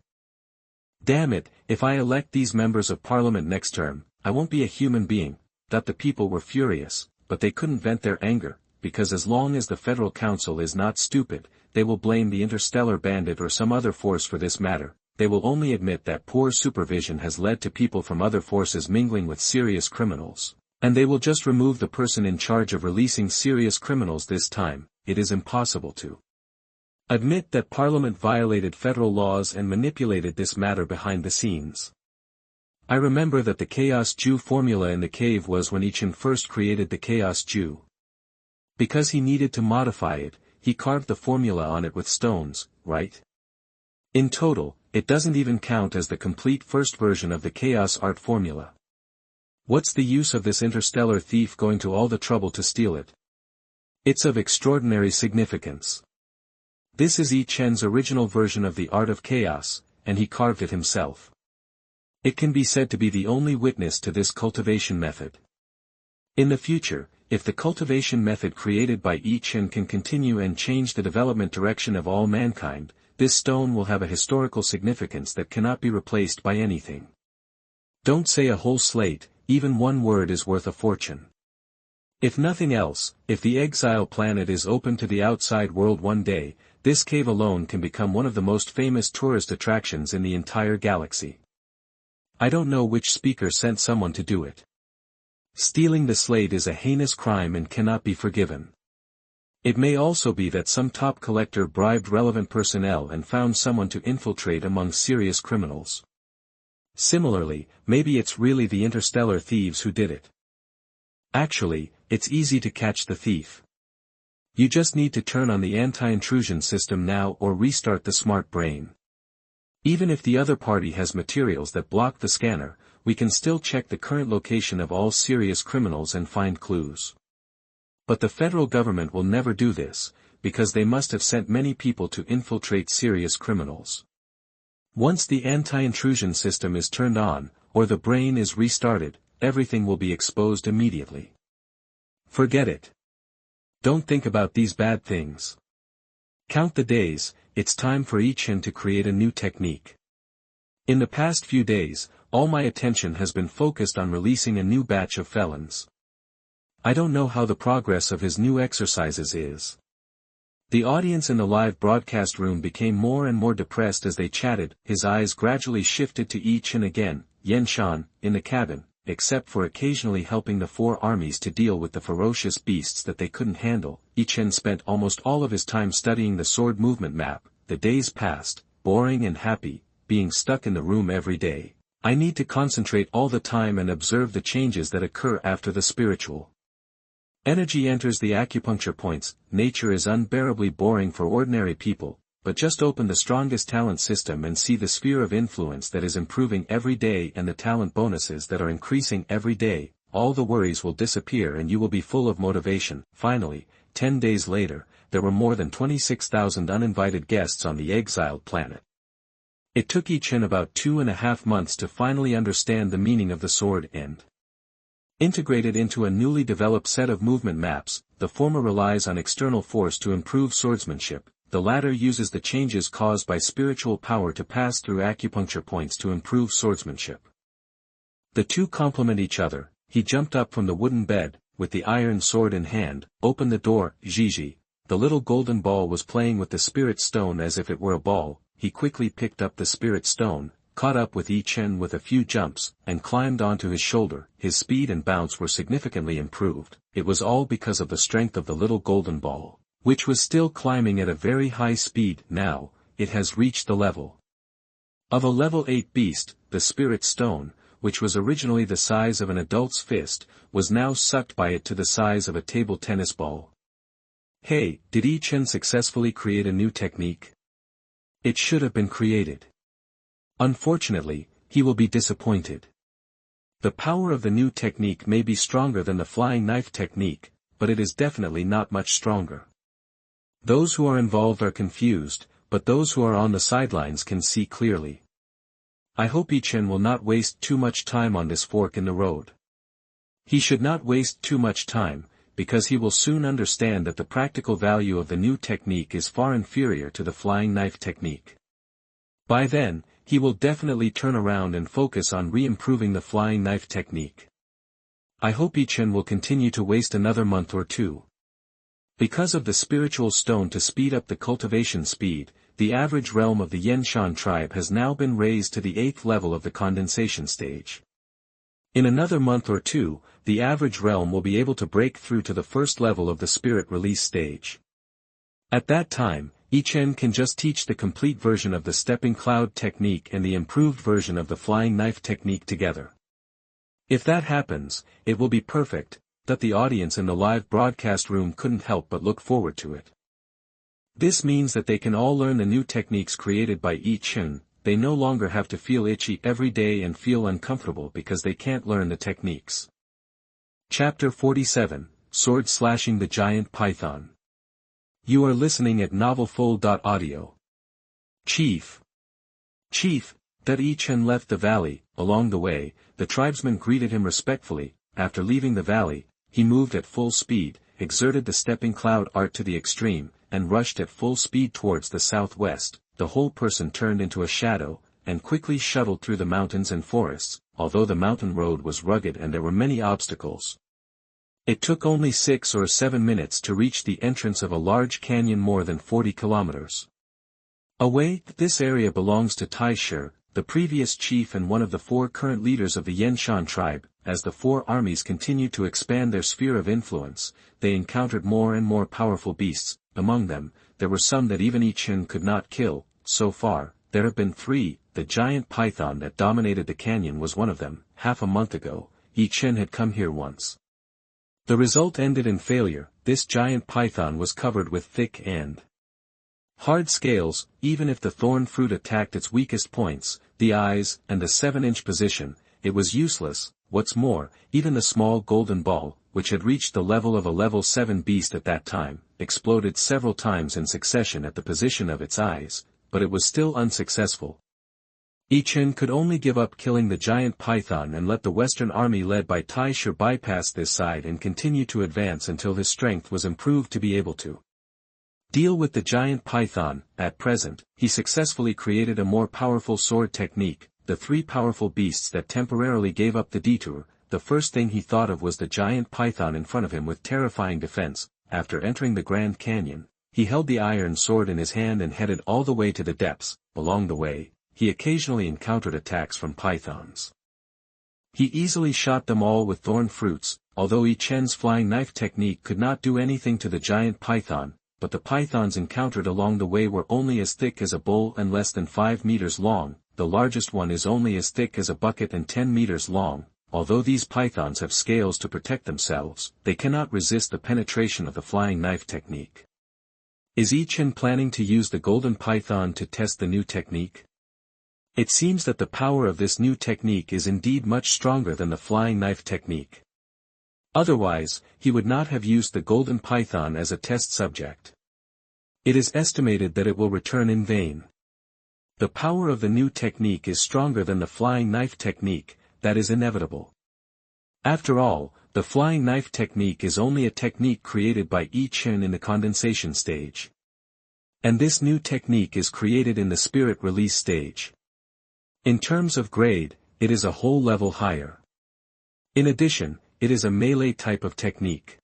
Damn it, if I elect these members of parliament next term, I won't be a human being. The people were furious, but they couldn't vent their anger, because as long as the Federal Council is not stupid, they will blame the interstellar bandit or some other force for this matter. They will only admit that poor supervision has led to people from other forces mingling with serious criminals, and they will just remove the person in charge of releasing serious criminals this time. It is impossible to admit that Parliament violated federal laws and manipulated this matter behind the scenes. I remember that the Chaos Jew formula in the cave was when Yi Chen first created the Chaos Jew. Because he needed to modify it, he carved the formula on it with stones, right? In total, it doesn't even count as the complete first version of the chaos art formula. What's the use of this interstellar thief going to all the trouble to steal it? It's of extraordinary significance. This is Yi Chen's original version of the art of chaos, and he carved it himself. It can be said to be the only witness to this cultivation method. In the future, if the cultivation method created by Yi Chen can continue and change the development direction of all mankind, this stone will have a historical significance that cannot be replaced by anything. Don't say a whole slate, even one word is worth a fortune. If nothing else, if the exile planet is open to the outside world one day, this cave alone can become one of the most famous tourist attractions in the entire galaxy. I don't know which speaker sent someone to do it. Stealing the slate is a heinous crime and cannot be forgiven. It may also be that some top collector bribed relevant personnel and found someone to infiltrate among serious criminals. Similarly, maybe it's really the interstellar thieves who did it. Actually, it's easy to catch the thief. You just need to turn on the anti-intrusion system now or restart the smart brain. Even if the other party has materials that block the scanner, we can still check the current location of all serious criminals and find clues. But the federal government will never do this, because they must have sent many people to infiltrate serious criminals. Once the anti-intrusion system is turned on, or the brain is restarted, everything will be exposed immediately. Forget it. Don't think about these bad things. Count the days, it's time for Yi Chen to create a new technique. In the past few days, all my attention has been focused on releasing a new batch of felons. I don't know how the progress of his new exercises is. The audience in the live broadcast room became more and more depressed as they chatted. His eyes gradually shifted to Yi Chen again, Yen Shan, in the cabin, except for occasionally helping the four armies to deal with the ferocious beasts that they couldn't handle. Yi Chen spent almost all of his time studying the sword movement map. The days passed, boring and happy, being stuck in the room every day. I need to concentrate all the time and observe the changes that occur after the spiritual energy enters the acupuncture points. Nature is unbearably boring for ordinary people, but just open the strongest talent system and see the sphere of influence that is improving every day and the talent bonuses that are increasing every day. All the worries will disappear and you will be full of motivation. Finally, 10 days later, there were more than 26,000 uninvited guests on the exiled planet. It took Yi Chen about 2.5 months to finally understand the meaning of the sword and integrated into a newly developed set of movement maps. The former relies on external force to improve swordsmanship, the latter uses the changes caused by spiritual power to pass through acupuncture points to improve swordsmanship. The two complement each other. He jumped up from the wooden bed, with the iron sword in hand, opened the door. Gigi, the little golden ball, was playing with the spirit stone as if it were a ball. He quickly picked up the spirit stone, caught up with Yi Chen with a few jumps, and climbed onto his shoulder. His speed and bounce were significantly improved. It was all because of the strength of the little golden ball, which was still climbing at a very high speed. Now, it has reached the level of a level 8 beast. The spirit stone, which was originally the size of an adult's fist, was now sucked by it to the size of a table tennis ball. Hey, did Yi Chen successfully create a new technique? It should have been created. Unfortunately, he will be disappointed. The power of the new technique may be stronger than the flying knife technique, but it is definitely not much stronger. Those who are involved are confused, but those who are on the sidelines can see clearly. I hope Yi Chen will not waste too much time on this fork in the road. He should not waste too much time, because he will soon understand that the practical value of the new technique is far inferior to the flying knife technique. By then, he will definitely turn around and focus on re-improving the flying knife technique. I hope Yi Chen will continue to waste another month or two. Because of the spiritual stone to speed up the cultivation speed, the average realm of the Yenshan tribe has now been raised to the 8th level of the condensation stage. In another month or two, the average realm will be able to break through to the 1st level of the spirit release stage. At that time, Yi Chen can just teach the complete version of the stepping cloud technique and the improved version of the flying knife technique together. If that happens, it will be perfect. that the audience in the live broadcast room couldn't help but look forward to it. This means that they can all learn the new techniques created by Yi Chen. They no longer have to feel itchy every day and feel uncomfortable because they can't learn the techniques. Chapter 47, Sword Slashing the Giant Python. You are listening at novelfull.audio. Chief, that Yi Chen left the valley. Along the way, the tribesmen greeted him respectfully. After leaving the valley, he moved at full speed, exerted the stepping cloud art to the extreme, and rushed at full speed towards the southwest. The whole person turned into a shadow, and quickly shuttled through the mountains and forests, although the mountain road was rugged and there were many obstacles. It took only 6 or 7 minutes to reach the entrance of a large canyon more than 40 kilometers away. This area belongs to Tai Shi, the previous chief and one of the 4 current leaders of the Yanshan tribe. As the 4 armies continued to expand their sphere of influence, they encountered more and more powerful beasts. Among them, there were some that even Yi Chen could not kill. So far, there have been 3. The giant python that dominated the canyon was one of them. Half a month ago, Yi Chen had come here once. The result ended in failure. This giant python was covered with thick and hard scales. Even if the thorn fruit attacked its weakest points, the eyes, and the 7-inch position, it was useless. What's more, even the small golden ball, which had reached the level of a level 7 beast at that time, exploded several times in succession at the position of its eyes, but it was still unsuccessful. Yi Chen could only give up killing the giant python and let the western army led by Tai Shi bypass this side and continue to advance until his strength was improved to be able to deal with the giant python. At present, he successfully created a more powerful sword technique. The 3 powerful beasts that temporarily gave up the detour. The first thing he thought of was the giant python in front of him with terrifying defense. After entering the Grand Canyon, he held the iron sword in his hand and headed all the way to the depths. Along the way, he occasionally encountered attacks from pythons. He easily shot them all with thorn fruits. Although Yi Chen's flying knife technique could not do anything to the giant python, but the pythons encountered along the way were only as thick as a bull and less than 5 meters long. The largest one is only as thick as a bucket and 10 meters long. Although these pythons have scales to protect themselves, they cannot resist the penetration of the flying knife technique. Is Yi Chen planning to use the golden python to test the new technique? It seems that the power of this new technique is indeed much stronger than the flying knife technique. Otherwise, he would not have used the golden python as a test subject. It is estimated that it will return in vain. The power of the new technique is stronger than the flying knife technique. That is inevitable. After all, the flying knife technique is only a technique created by Yi Chen in the condensation stage. And this new technique is created in the spirit release stage. In terms of grade, it is a whole level higher. In addition, it is a melee type of technique.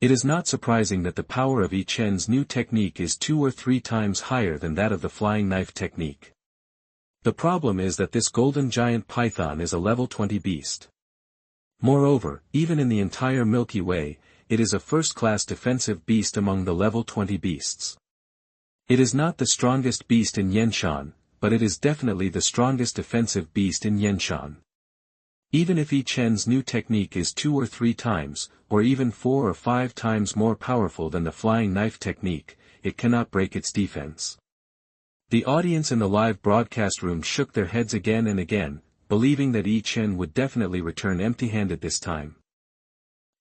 It is not surprising that the power of Yi Chen's new technique is 2 or 3 times higher than that of the flying knife technique. The problem is that this golden giant python is a level 20 beast. Moreover, even in the entire Milky Way, it is a first-class defensive beast among the level 20 beasts. It is not the strongest beast in Yanshan, but it is definitely the strongest defensive beast in Yanshan. Even if Yi Chen's new technique is 2 or 3 times, or even 4 or 5 times more powerful than the flying knife technique, it cannot break its defense. The audience in the live broadcast room shook their heads again and again, believing that Yi Chen would definitely return empty-handed this time.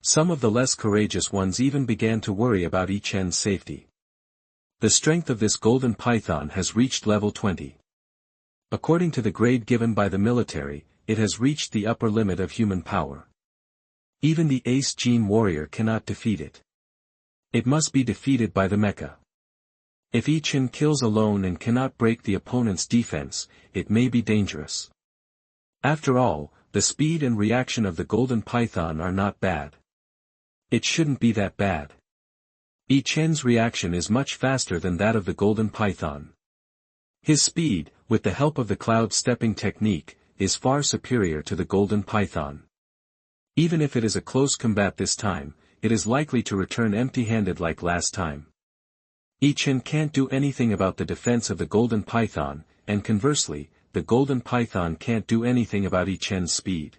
Some of the less courageous ones even began to worry about Yi Chen's safety. The strength of this golden python has reached level 20. According to the grade given by the military, it has reached the upper limit of human power. Even the ace gene warrior cannot defeat it. It must be defeated by the mecha. If Yi Chen kills alone and cannot break the opponent's defense, it may be dangerous. After all, the speed and reaction of the golden python are not bad. It shouldn't be that bad. Yi Chen's reaction is much faster than that of the golden python. His speed, with the help of the cloud stepping technique, is far superior to the golden python. Even if it is a close combat this time, it is likely to return empty-handed like last time. Yi Chen can't do anything about the defense of the golden python, and conversely, the golden python can't do anything about Yi Chen's speed.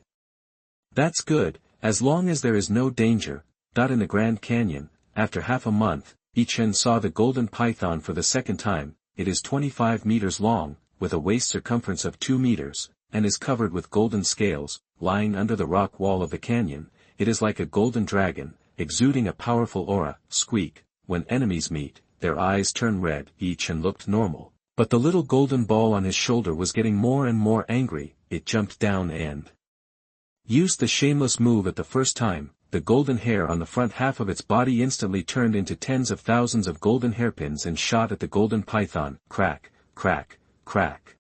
That's good, As long as there is no danger. In the Grand Canyon, after half a month, Yi Chen saw the golden python for the second time. It is 25 meters long, with a waist circumference of 2 meters, and is covered with golden scales, lying under the rock wall of the canyon. It is like a golden dragon, exuding a powerful aura. Squeak. When enemies meet, their eyes turn red. Yi Chen looked normal, but the little golden ball on his shoulder was getting more and more angry. It jumped down and used the shameless move at the first time. The golden hair on the front half of its body instantly turned into tens of thousands of golden hairpins and shot at the golden python. Crack, crack, crack.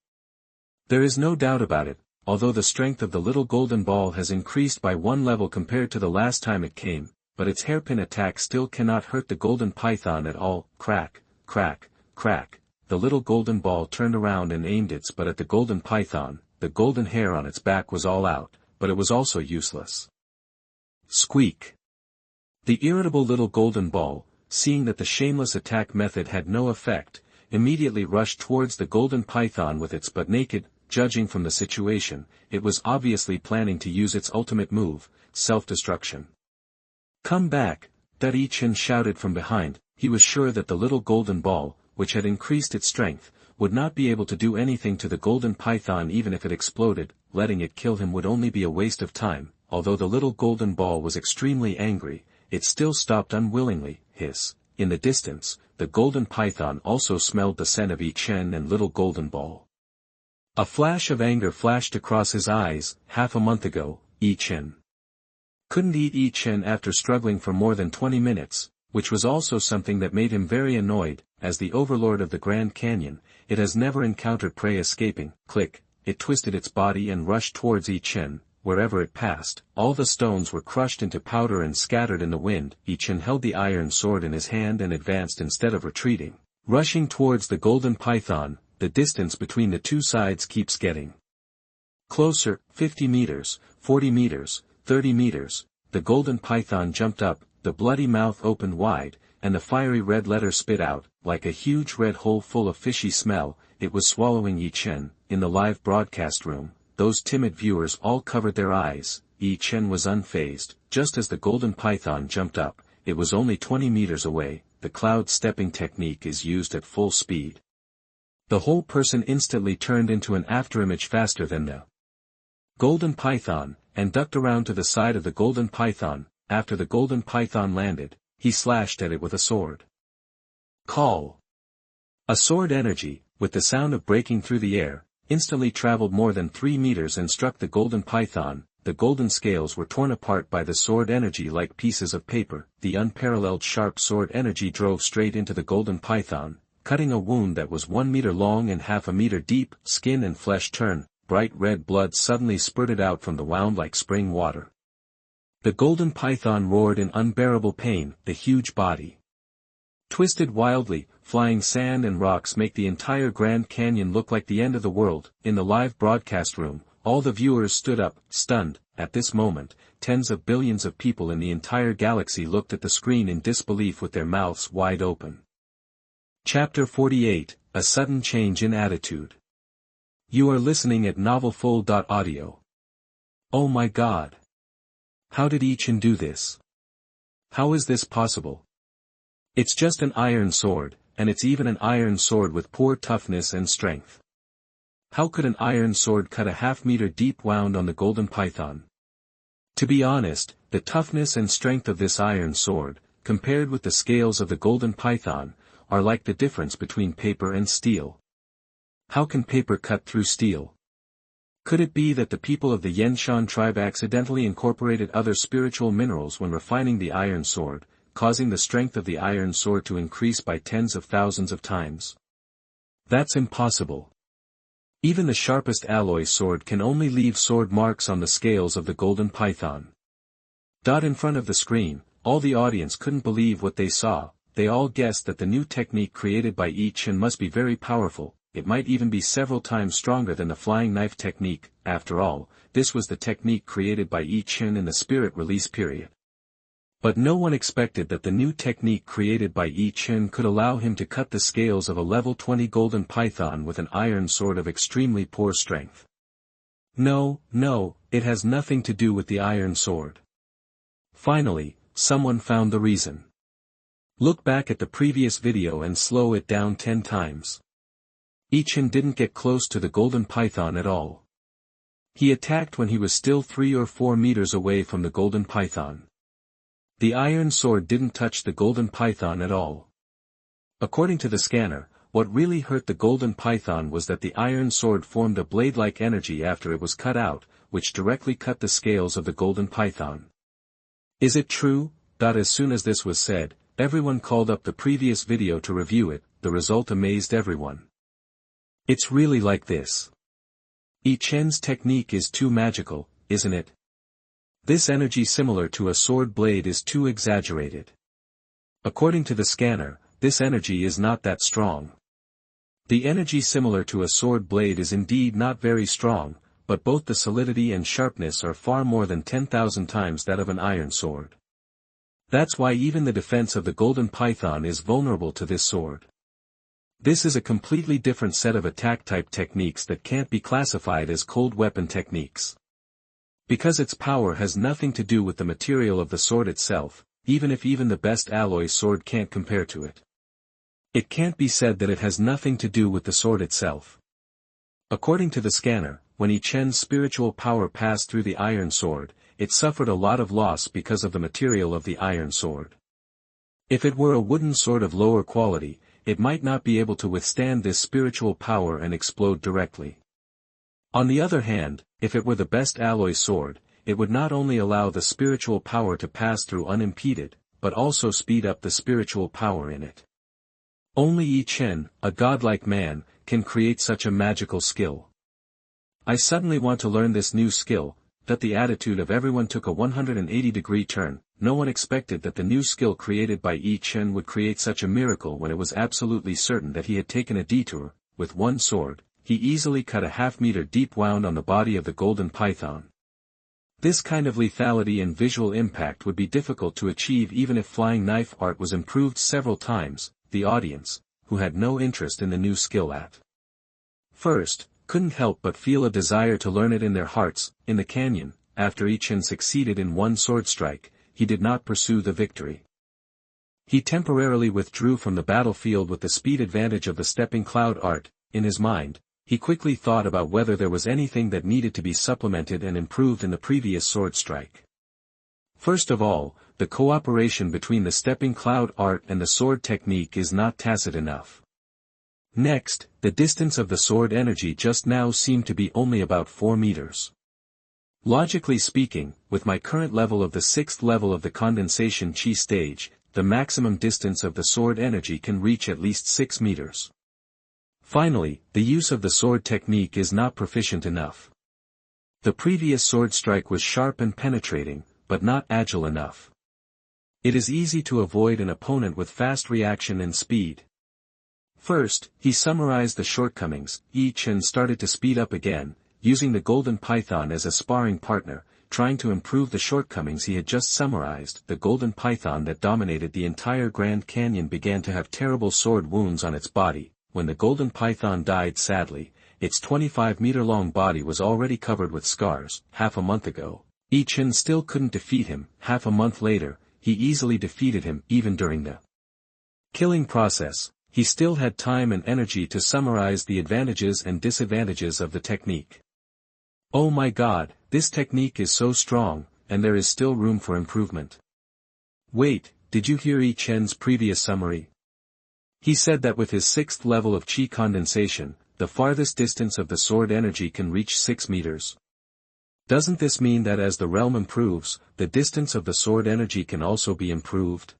There is no doubt about it, although the strength of the little golden ball has increased by 1 level compared to the last time it came, but its hairpin attack still cannot hurt the golden python at all. Crack, crack, crack. The little golden ball turned around and aimed its butt at the golden python. The golden hair on its back was all out, but it was also useless. Squeak. The irritable little golden ball, seeing that the shameless attack method had no effect, immediately rushed towards the golden python with its butt naked. Judging from the situation, it was obviously planning to use its ultimate move, self-destruction. Come back, Yi Chen shouted from behind. He was sure that the little golden ball, which had increased its strength, would not be able to do anything to the golden python even if it exploded. Letting it kill him would only be a waste of time. Although the little golden ball was extremely angry, it still stopped unwillingly. Hiss. In the distance, the golden python also smelled the scent of Yi Chen and little golden ball. A flash of anger flashed across his eyes. Half a month ago, Yi Chen couldn't eat Yi Chen after struggling for more than 20 minutes, which was also something that made him very annoyed. As the overlord of the Grand Canyon, it has never encountered prey escaping. Click. It twisted its body and rushed towards Yi Chen. Wherever it passed, all the stones were crushed into powder and scattered in the wind. Yi Chen held the iron sword in his hand and advanced instead of retreating. Rushing towards the golden python, the distance between the two sides keeps getting closer. 50 meters, 40 meters, 30 meters. The golden python jumped up, the bloody mouth opened wide, and the fiery red letter spit out, like a huge red hole full of fishy smell. It was swallowing Yi Chen. In the live broadcast room, those timid viewers all covered their eyes. Yi Chen was unfazed. Just as the golden python jumped up, it was only 20 meters away. The cloud stepping technique is used at full speed. The whole person instantly turned into an afterimage faster than the golden python, and ducked around to the side of the golden python. After the golden python landed, he slashed at it with a sword. Call. A sword energy, with the sound of breaking through the air, instantly traveled more than 3 meters and struck the golden python. The golden scales were torn apart by the sword energy like pieces of paper. The unparalleled sharp sword energy drove straight into the golden python, cutting a wound that was 1 meter long and half a meter deep. Skin and flesh turned, bright red blood suddenly spurted out from the wound like spring water. The golden python roared in unbearable pain. The huge body twisted wildly. Flying sand and rocks make the entire Grand Canyon look like the end of the world. In the live broadcast room, all the viewers stood up, stunned. At this moment, tens of billions of people in the entire galaxy looked at the screen in disbelief with their mouths wide open. Chapter 48, A Sudden Change in Attitude. You are listening at novelfull.audio. Oh my God! How did Yi Chen do this? How is this possible? It's just an iron sword, and it's even an iron sword with poor toughness and strength. How could an iron sword cut a half-meter deep wound on the golden python? To be honest, the toughness and strength of this iron sword, compared with the scales of the golden python, are like the difference between paper and steel. How can paper cut through steel? Could it be that the people of the Yenshan tribe accidentally incorporated other spiritual minerals when refining the iron sword, causing the strength of the iron sword to increase by tens of thousands of times? That's impossible. Even the sharpest alloy sword can only leave sword marks on the scales of the golden python. In front of the screen, all the audience couldn't believe what they saw. They all guessed that the new technique created by Yi Chen must be very powerful. It might even be several times stronger than the flying knife technique. After all, this was the technique created by Yi Chen in the spirit release period. But no one expected that the new technique created by Yi Chen could allow him to cut the scales of a level 20 golden python with an iron sword of extremely poor strength. No, it has nothing to do with the iron sword. Finally, someone found the reason. Look back at the previous video and slow it down 10 times. Yi Chen didn't get close to the golden python at all. He attacked when he was still 3 or 4 meters away from the golden python. The iron sword didn't touch the golden python at all. According to the scanner, what really hurt the golden python was that the iron sword formed a blade-like energy after it was cut out, which directly cut the scales of the golden python. Is it true? As soon as this was said, everyone called up the previous video to review it. The result amazed everyone. It's really like this. Yi Chen's technique is too magical, isn't it? This energy similar to a sword blade is too exaggerated. According to the scanner, this energy is not that strong. The energy similar to a sword blade is indeed not very strong, but both the solidity and sharpness are far more than 10,000 times that of an iron sword. That's why even the defense of the golden python is vulnerable to this sword. This is a completely different set of attack-type techniques that can't be classified as cold weapon techniques. Because its power has nothing to do with the material of the sword itself, even if the best alloy sword can't compare to it. It can't be said that it has nothing to do with the sword itself. According to the scanner, when Yi Chen's spiritual power passed through the iron sword, it suffered a lot of loss because of the material of the iron sword. If it were a wooden sword of lower quality, it might not be able to withstand this spiritual power and explode directly. On the other hand, if it were the best alloy sword, it would not only allow the spiritual power to pass through unimpeded, but also speed up the spiritual power in it. Only Yi Chen, a godlike man, can create such a magical skill. I suddenly want to learn this new skill. That the attitude of everyone took a 180-degree turn. No one expected that the new skill created by Yi Chen would create such a miracle when it was absolutely certain that he had taken a detour. With one sword, he easily cut a half-meter deep wound on the body of the golden python. This kind of lethality and visual impact would be difficult to achieve even if flying knife art was improved several times. The audience, who had no interest in the new skill at first, couldn't help but feel a desire to learn it in their hearts. In the canyon, after Yi Chen succeeded in one sword strike, he did not pursue the victory. He temporarily withdrew from the battlefield with the speed advantage of the stepping cloud art. In his mind, he quickly thought about whether there was anything that needed to be supplemented and improved in the previous sword strike. First of all, the cooperation between the stepping cloud art and the sword technique is not tacit enough. Next, the distance of the sword energy just now seemed to be only about 4 meters. Logically speaking, with my current level of the 6th level of the condensation chi stage, the maximum distance of the sword energy can reach at least 6 meters. Finally, the use of the sword technique is not proficient enough. The previous sword strike was sharp and penetrating, but not agile enough. It is easy to avoid an opponent with fast reaction and speed. First, he summarized the shortcomings. Yi Chen started to speed up again, using the golden python as a sparring partner, trying to improve the shortcomings he had just summarized. The golden python that dominated the entire Grand Canyon began to have terrible sword wounds on its body. When the golden python died sadly, its 25-meter-long body was already covered with scars. Half a month ago, Yi Chen still couldn't defeat him. Half a month later, he easily defeated him. Even during the killing process, he still had time and energy to summarize the advantages and disadvantages of the technique. Oh my god, this technique is so strong, and there is still room for improvement. Wait, did you hear Yi Chen's previous summary? He said that with his 6th level of chi condensation, the farthest distance of the sword energy can reach 6 meters. Doesn't this mean that as the realm improves, the distance of the sword energy can also be improved?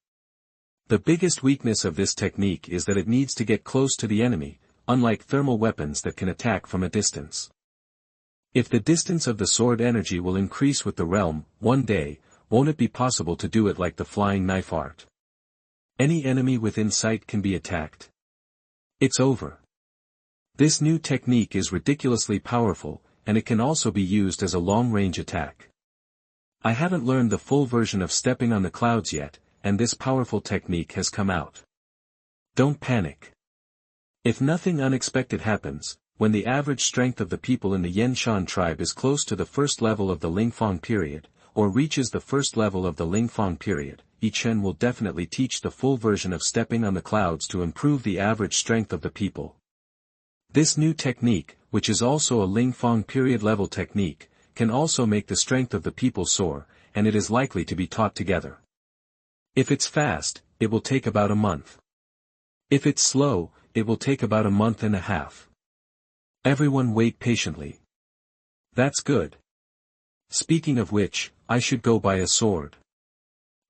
The biggest weakness of this technique is that it needs to get close to the enemy, unlike thermal weapons that can attack from a distance. If the distance of the sword energy will increase with the realm, one day, won't it be possible to do it like the flying knife art? Any enemy within sight can be attacked. It's over. This new technique is ridiculously powerful, and it can also be used as a long-range attack. I haven't learned the full version of stepping on the clouds yet, and this powerful technique has come out. Don't panic. If nothing unexpected happens, when the average strength of the people in the Yenshan tribe is close to the 1st level of the Lingfang period, or reaches the first level of the Lingfang period, Yi Chen will definitely teach the full version of stepping on the clouds to improve the average strength of the people. This new technique, which is also a Lingfang period level technique, can also make the strength of the people soar, and it is likely to be taught together. If it's fast, it will take about a month. If it's slow, it will take about a month and a half. Everyone wait patiently. That's good. Speaking of which, I should go buy a sword.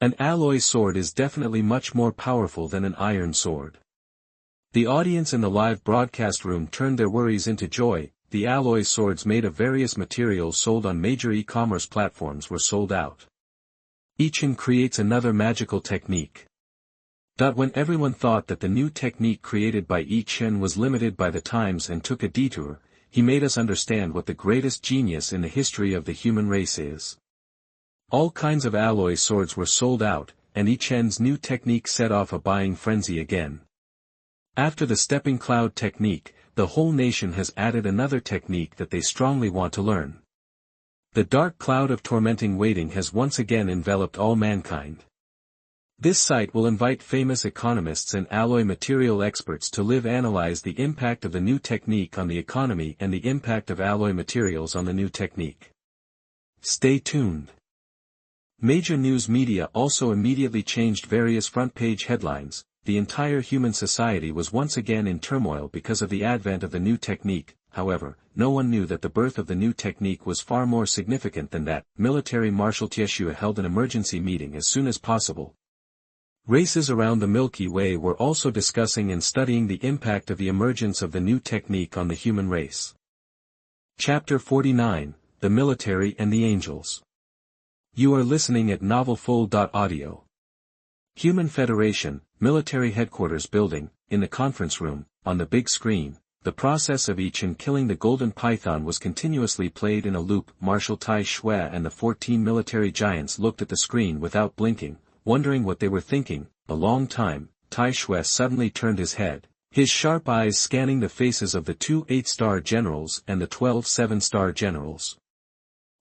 An alloy sword is definitely much more powerful than an iron sword. The audience in the live broadcast room turned their worries into joy. The alloy swords made of various materials sold on major e-commerce platforms were sold out. Yi Chen creates another magical technique. When everyone thought that the new technique created by Yi Chen was limited by the times and took a detour, he made us understand what the greatest genius in the history of the human race is. All kinds of alloy swords were sold out, and Yi Chen's new technique set off a buying frenzy again. After the stepping cloud technique, the whole nation has added another technique that they strongly want to learn. The dark cloud of tormenting waiting has once again enveloped all mankind. This site will invite famous economists and alloy material experts to live analyze the impact of the new technique on the economy and the impact of alloy materials on the new technique. Stay tuned. Major news media also immediately changed various front-page headlines. The entire human society was once again in turmoil because of the advent of the new technique. However, no one knew that the birth of the new technique was far more significant than that. Military Marshal Tieshua held an emergency meeting as soon as possible. Races around the Milky Way were also discussing and studying the impact of the emergence of the new technique on the human race. Chapter 49, The Military and the Angels. You are listening at novelfull.audio. Human Federation, Military Headquarters Building, in the conference room, on the big screen, the process of Yi Chen killing the Golden Python was continuously played in a loop. Marshal Tai Shui and the 14 military giants looked at the screen without blinking, wondering what they were thinking. A long time, Tai Shui suddenly turned his head, his sharp eyes scanning the faces of the 2 8-star generals and the 12 7-star generals.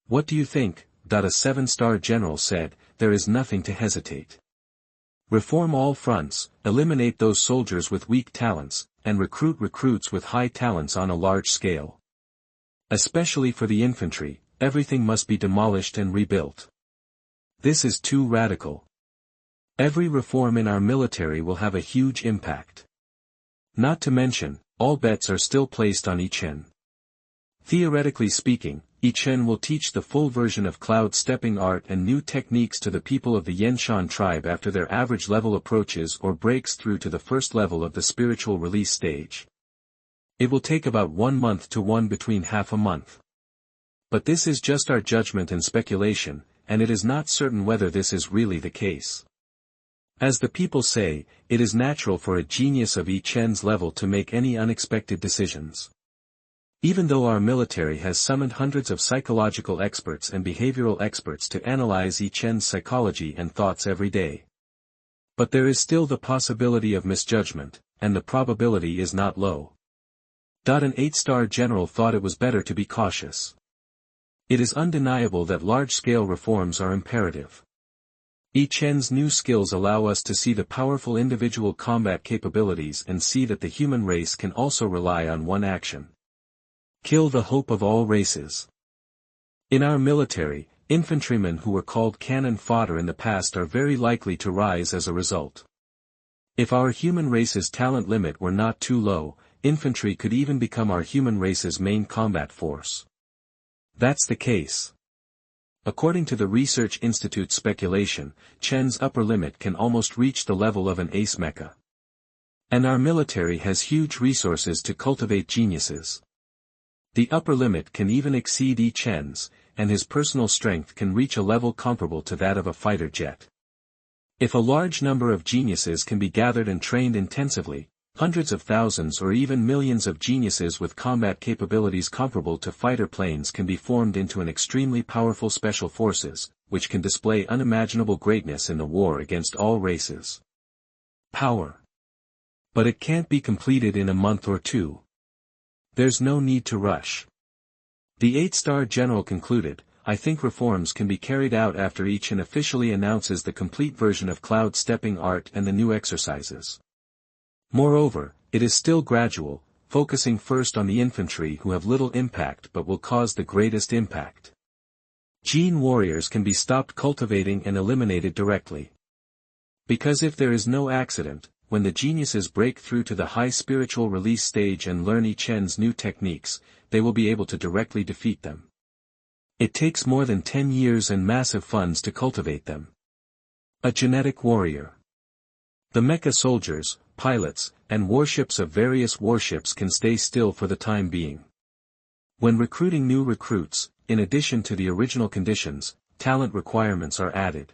What do you think? A 7-star general said, there is nothing to hesitate. Reform all fronts, eliminate those soldiers with weak talents, and recruit recruits with high talents on a large scale. Especially for the infantry, everything must be demolished and rebuilt. This is too radical. Every reform in our military will have a huge impact. Not to mention, all bets are still placed on Yi Chen. Theoretically speaking, Yi Chen will teach the full version of cloud stepping art and new techniques to the people of the Yenshan tribe after their average level approaches or breaks through to the first level of the spiritual release stage. It will take about 1 month to between half a month. But this is just our judgment and speculation, and it is not certain whether this is really the case. As the people say, it is natural for a genius of Yi Chen's level to make any unexpected decisions. Even though our military has summoned hundreds of psychological experts and behavioral experts to analyze Yi Chen's psychology and thoughts every day. But there is still the possibility of misjudgment, and the probability is not low. An 8-star general thought it was better to be cautious. It is undeniable that large-scale reforms are imperative. Yi Chen's new skills allow us to see the powerful individual combat capabilities and see that the human race can also rely on one action. Kill the hope of all races. In our military, infantrymen who were called cannon fodder in the past are very likely to rise as a result. If our human race's talent limit were not too low, infantry could even become our human race's main combat force. That's the case. According to the Research Institute's speculation, Chen's upper limit can almost reach the level of an ace mecha. And our military has huge resources to cultivate geniuses. The upper limit can even exceed Yi Chen's, and his personal strength can reach a level comparable to that of a fighter jet. If a large number of geniuses can be gathered and trained intensively, hundreds of thousands or even millions of geniuses with combat capabilities comparable to fighter planes can be formed into an extremely powerful special forces, which can display unimaginable greatness in the war against all races. Power. But it can't be completed in a month or two. There's no need to rush. The 8-star general concluded, I think reforms can be carried out after Yi Chen officially announces the complete version of cloud stepping art and the new exercises. Moreover, it is still gradual, focusing first on the infantry who have little impact but will cause the greatest impact. Gene warriors can be stopped cultivating and eliminated directly. Because if there is no accident, when the geniuses break through to the high spiritual release stage and learn Yi Chen's new techniques, they will be able to directly defeat them. It takes more than 10 years and massive funds to cultivate them. A genetic warrior. The mecha soldiers, pilots, and warships of various warships can stay still for the time being. When recruiting new recruits, in addition to the original conditions, talent requirements are added.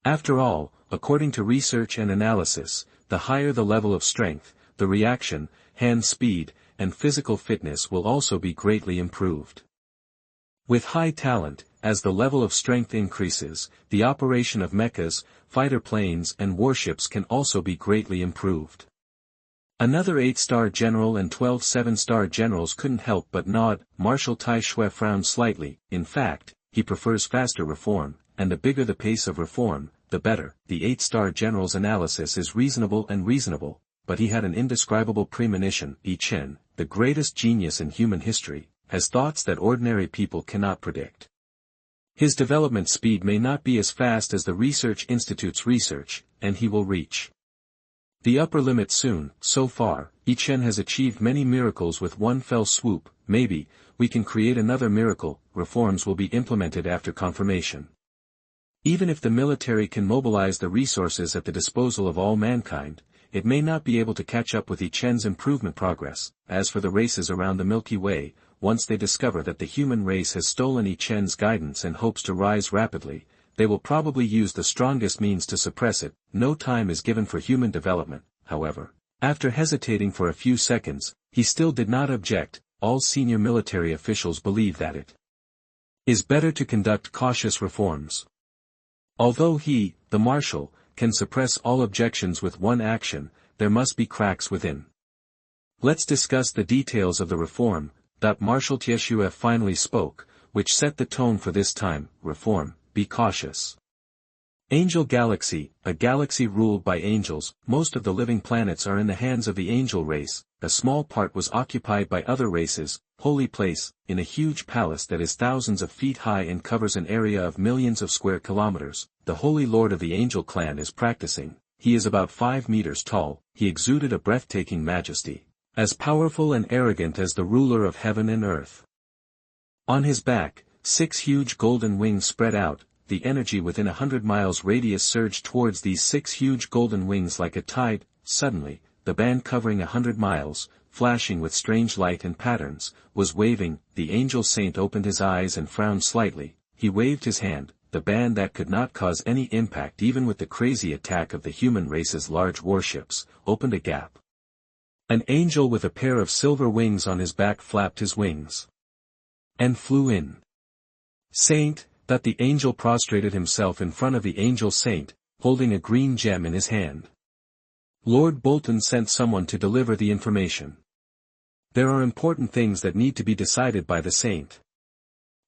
After all, according to research and analysis, the higher the level of strength, the reaction, hand speed, and physical fitness will also be greatly improved. With high talent, as the level of strength increases, the operation of mechas, fighter planes and warships can also be greatly improved. Another 8-star general and 12 7-star generals couldn't help but nod. Marshal Tai Shui frowned slightly. In fact, he prefers faster reform, and the bigger the pace of reform, the better. The 8-star general's analysis is reasonable, but he had an indescribable premonition. Yi Chen, the greatest genius in human history, has thoughts that ordinary people cannot predict. His development speed may not be as fast as the research institute's research, and he will reach the upper limit soon. So far, Yi Chen has achieved many miracles with one fell swoop. Maybe we can create another miracle. Reforms will be implemented after confirmation. Even if the military can mobilize the resources at the disposal of all mankind, it may not be able to catch up with Yi Chen's improvement progress. As for the races around the Milky Way, once they discover that the human race has stolen Yi Chen's guidance and hopes to rise rapidly, they will probably use the strongest means to suppress it. No time is given for human development, however. After hesitating for a few seconds, he still did not object. All senior military officials believe that it is better to conduct cautious reforms. Although he, the marshal, can suppress all objections with one action, there must be cracks within. Let's discuss the details of the reform. Marshal Tieshue finally spoke, which set the tone for this time. Reform, be cautious. Angel Galaxy, a galaxy ruled by angels. Most of the living planets are in the hands of the angel race. A small part was occupied by other races. Holy place, in a huge palace that is thousands of feet high and covers an area of millions of square kilometers, the Holy Lord of the Angel clan is practicing. He is about 5 meters tall. He exuded a breathtaking majesty, as powerful and arrogant as the ruler of heaven and earth. On his back, 6 huge golden wings spread out. The energy within 100 miles radius surged towards these 6 huge golden wings like a tide. Suddenly, the band covering 100 miles, flashing with strange light and patterns, was waving. The angel saint opened his eyes and frowned slightly. He waved his hand. The band that could not cause any impact even with the crazy attack of the human race's large warships, opened a gap. An angel with a pair of silver wings on his back flapped his wings and flew in. Saint, that the angel prostrated himself in front of the angel saint, holding a green gem in his hand. Lord Bolton sent someone to deliver the information. There are important things that need to be decided by the saint.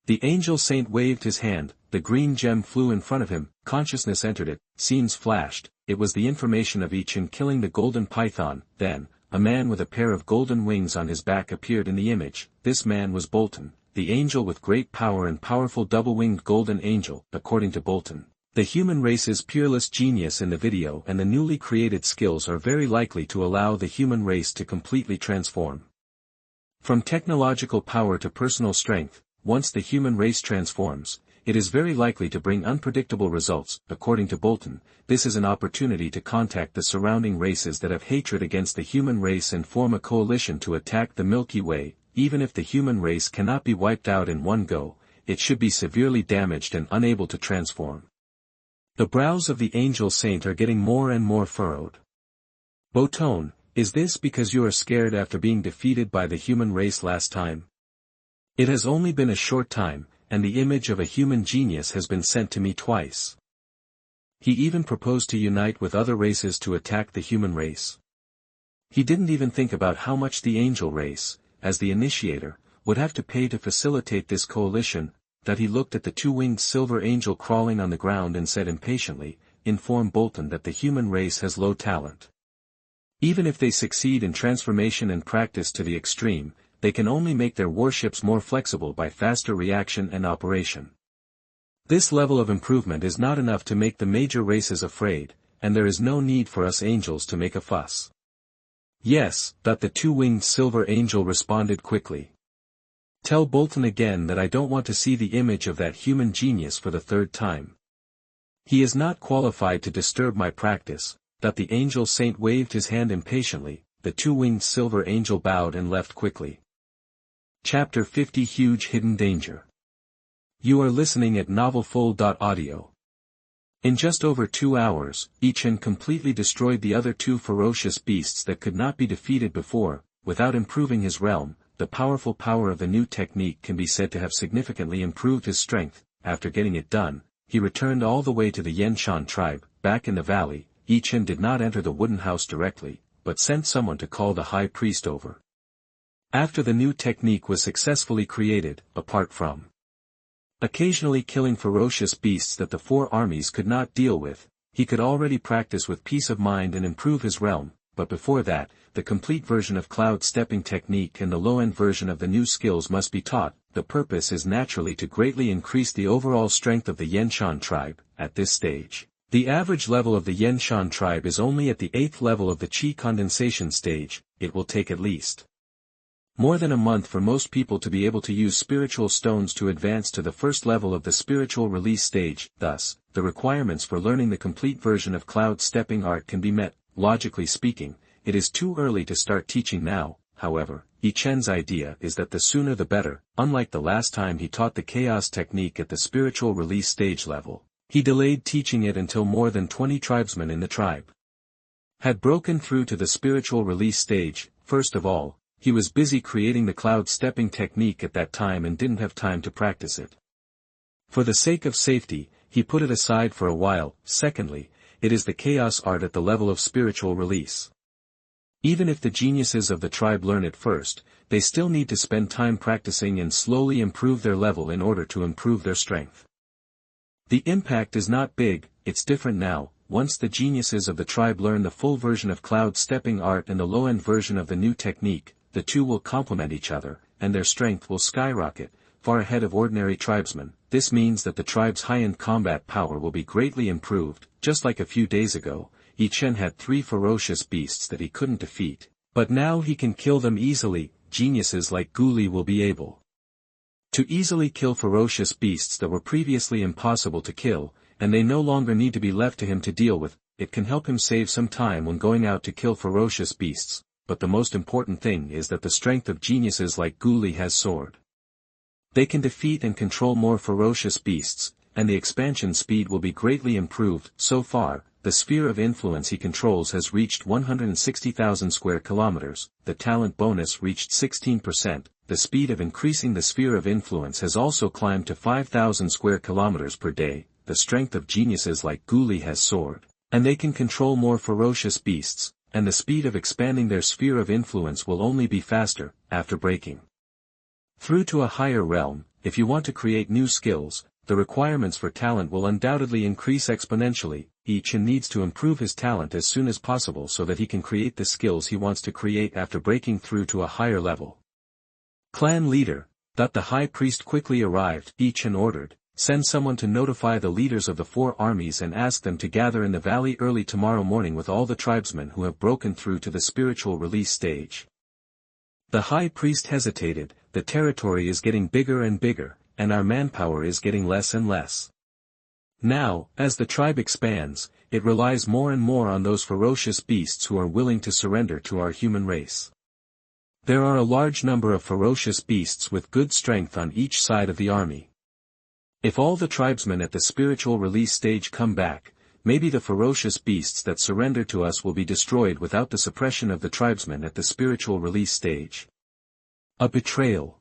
The angel saint waved his hand, the green gem flew in front of him, consciousness entered it, scenes flashed. It was the information of Yi Chen killing the golden python. Then, a man with a pair of golden wings on his back appeared in the image. This man was Bolton, the angel with great power and powerful double-winged golden angel. According to Bolton, the human race's peerless genius in the video and the newly created skills are very likely to allow the human race to completely transform. From technological power to personal strength, once the human race transforms, it is very likely to bring unpredictable results. According to Bolton, this is an opportunity to contact the surrounding races that have hatred against the human race and form a coalition to attack the Milky Way. Even if the human race cannot be wiped out in one go, it should be severely damaged and unable to transform. The brows of the angel saint are getting more and more furrowed. Bolton, is this because you are scared after being defeated by the human race last time? It has only been a short time, and the image of a human genius has been sent to me twice. He even proposed to unite with other races to attack the human race. He didn't even think about how much the angel race, as the initiator, would have to pay to facilitate this coalition. that he looked at the two-winged silver angel crawling on the ground and said impatiently, "Inform Bolton that the human race has low talent. Even if they succeed in transformation and practice to the extreme, they can only make their warships more flexible by faster reaction and operation. This level of improvement is not enough to make the major races afraid, and there is no need for us angels to make a fuss." "Yes," the two-winged silver angel responded quickly. "Tell Bolton again that I don't want to see the image of that human genius for the third time. He is not qualified to disturb my practice." The angel saint waved his hand impatiently, the two-winged silver angel bowed and left quickly. Chapter 50 Huge Hidden Danger. You are listening at novelfull.audio. In just over 2 hours, Yi Chen completely destroyed the other two ferocious beasts that could not be defeated before. Without improving his realm, the powerful power of the new technique can be said to have significantly improved his strength. After getting it done, he returned all the way to the Xuanhuan tribe. Back in the valley, Yi Chen did not enter the wooden house directly, but sent someone to call the high priest over. After the new technique was successfully created, apart from occasionally killing ferocious beasts that the four armies could not deal with, he could already practice with peace of mind and improve his realm. But before that, the complete version of cloud stepping technique and the low-end version of the new skills must be taught. The purpose is naturally to greatly increase the overall strength of the Xuanhuan tribe. At this stage, the average level of the Xuanhuan tribe is only at the 8th level of the Qi condensation stage. It will take at least more than a month for most people to be able to use spiritual stones to advance to the first level of the spiritual release stage. Thus, the requirements for learning the complete version of cloud stepping art can be met. Logically speaking, it is too early to start teaching now. However, Yi Chen's idea is that the sooner the better. Unlike the last time he taught the chaos technique at the spiritual release stage level, he delayed teaching it until more than 20 tribesmen in the tribe had broken through to the spiritual release stage. First of all, he was busy creating the cloud stepping technique at that time and didn't have time to practice it. For the sake of safety, he put it aside for a while. Secondly, it is the chaos art at the level of spiritual release. Even if the geniuses of the tribe learn it first, they still need to spend time practicing and slowly improve their level in order to improve their strength. The impact is not big. It's different now. Once the geniuses of the tribe learn the full version of cloud stepping art and the low-end version of the new technique, the two will complement each other, and their strength will skyrocket, far ahead of ordinary tribesmen. This means that the tribe's high-end combat power will be greatly improved. Just like a few days ago, Yi Chen had 3 ferocious beasts that he couldn't defeat, but now he can kill them easily. Geniuses like Guli will be able to easily kill ferocious beasts that were previously impossible to kill, and they no longer need to be left to him to deal with. It can help him save some time when going out to kill ferocious beasts, but the most important thing is that the strength of geniuses like Guli has soared. They can defeat and control more ferocious beasts, and the expansion speed will be greatly improved. So far, the sphere of influence he controls has reached 160,000 square kilometers, the talent bonus reached 16%, the speed of increasing the sphere of influence has also climbed to 5,000 square kilometers per day, the strength of geniuses like Guli has soared, and they can control more ferocious beasts, and the speed of expanding their sphere of influence will only be faster. After breaking through to a higher realm, if you want to create new skills, the requirements for talent will undoubtedly increase exponentially. Yi Chen needs to improve his talent as soon as possible so that he can create the skills he wants to create after breaking through to a higher level. Clan leader, the high priest quickly arrived. Yi Chen ordered, send someone to notify the leaders of the 4 armies and ask them to gather in the valley early tomorrow morning with all the tribesmen who have broken through to the spiritual release stage. The high priest hesitated. The territory is getting bigger and bigger, and our manpower is getting less and less. Now, as the tribe expands, it relies more and more on those ferocious beasts who are willing to surrender to our human race. There are a large number of ferocious beasts with good strength on each side of the army. If all the tribesmen at the spiritual release stage come back, maybe the ferocious beasts that surrender to us will be destroyed without the suppression of the tribesmen at the spiritual release stage. A betrayal.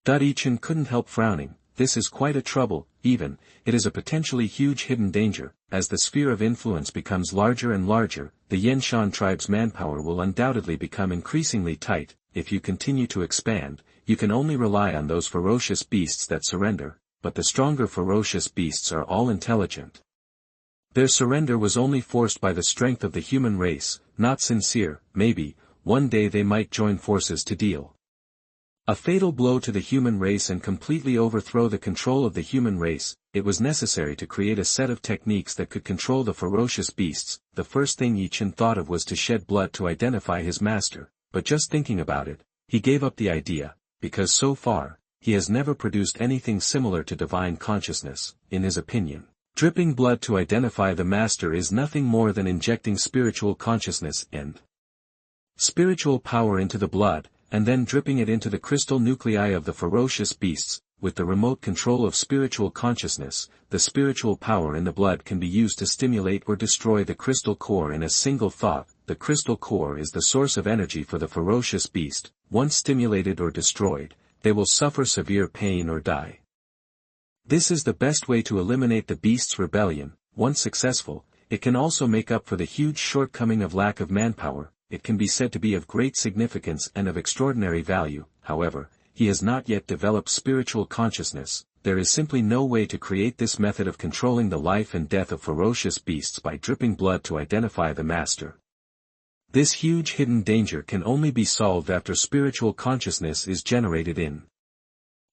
Yi Chen couldn't help frowning. This is quite a trouble. Even, it is a potentially huge hidden danger. As the sphere of influence becomes larger and larger, the Xuanhuan tribe's manpower will undoubtedly become increasingly tight. If you continue to expand, you can only rely on those ferocious beasts that surrender. but the stronger ferocious beasts are all intelligent. Their surrender was only forced by the strength of the human race, not sincere. Maybe, one day they might join forces to deal a fatal blow to the human race and completely overthrow the control of the human race. It was necessary to create a set of techniques that could control the ferocious beasts. The first thing Yi Chen thought of was to shed blood to identify his master, but just thinking about it, he gave up the idea, because so far, he has never produced anything similar to divine consciousness. In his opinion, dripping blood to identify the master is nothing more than injecting spiritual consciousness and spiritual power into the blood, and then dripping it into the crystal nuclei of the ferocious beasts. With the remote control of spiritual consciousness, the spiritual power in the blood can be used to stimulate or destroy the crystal core in a single thought. The crystal core is the source of energy for the ferocious beast. Once stimulated or destroyed, they will suffer severe pain or die. This is the best way to eliminate the beast's rebellion. Once successful, it can also make up for the huge shortcoming of lack of manpower. It can be said to be of great significance and of extraordinary value. However, he has not yet developed spiritual consciousness. There is simply no way to create this method of controlling the life and death of ferocious beasts by dripping blood to identify the master. This huge hidden danger can only be solved after spiritual consciousness is generated in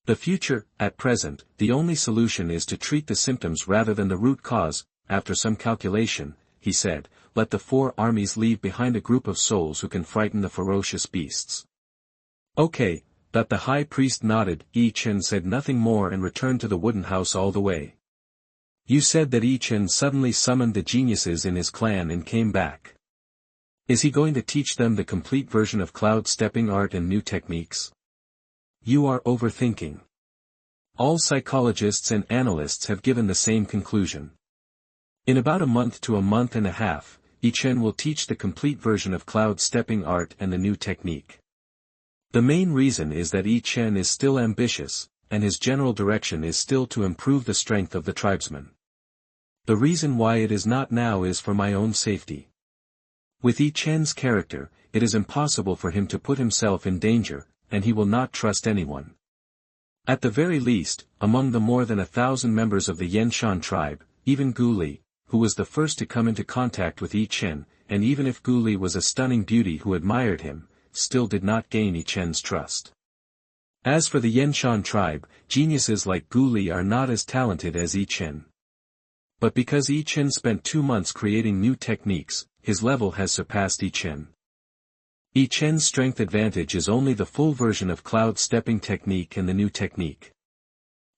the future. At present, the only solution is to treat the symptoms rather than the root cause. After some calculation, he said, let the 4 armies leave behind a group of souls who can frighten the ferocious beasts. Okay. That the high priest nodded. Yi Chen said nothing more and returned to the wooden house all the way. You said that Yi Chen suddenly summoned the geniuses in his clan and came back. Is he going to teach them the complete version of cloud stepping art and new techniques? You are overthinking. All psychologists and analysts have given the same conclusion. In about a month to a month and a half, Yi Chen will teach the complete version of cloud stepping art and the new technique. The main reason is that Yi Chen is still ambitious, and his general direction is still to improve the strength of the tribesmen. The reason why it is not now is for my own safety. With Yi Chen's character, it is impossible for him to put himself in danger, and he will not trust anyone. At the very least, among the more than 1,000 members of the Yanshan tribe, even Gu Li, who was the first to come into contact with Yi Chen, and even if Gu Li was a stunning beauty who admired him, still did not gain Yi Chen's trust. As for the Yanshan tribe, geniuses like Gu Li are not as talented as Yi Chen. But because Yi Chen spent 2 months creating new techniques, his level has surpassed Yi Chen. Yi Chen's strength advantage is only the full version of cloud stepping technique and the new technique.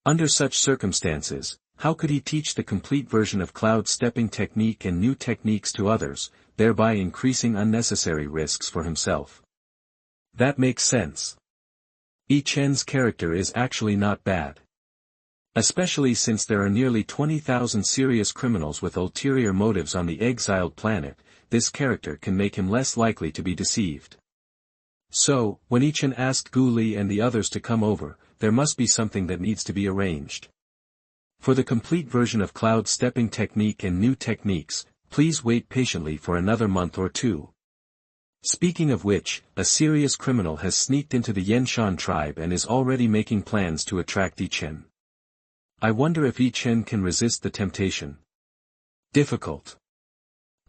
Under such circumstances, how could he teach the complete version of cloud stepping technique and new techniques to others, thereby increasing unnecessary risks for himself? That makes sense. Yi Chen's character is actually not bad. Especially since there are nearly 20,000 serious criminals with ulterior motives on the exiled planet, this character can make him less likely to be deceived. So, when Yi Chen asked Gu Li and the others to come over, there must be something that needs to be arranged. For the complete version of cloud stepping technique and new techniques, please wait patiently for another month or 2. Speaking of which, a serious criminal has sneaked into the Yanshan tribe and is already making plans to attract Yi Chen. I wonder if Yi Chen can resist the temptation. Difficult.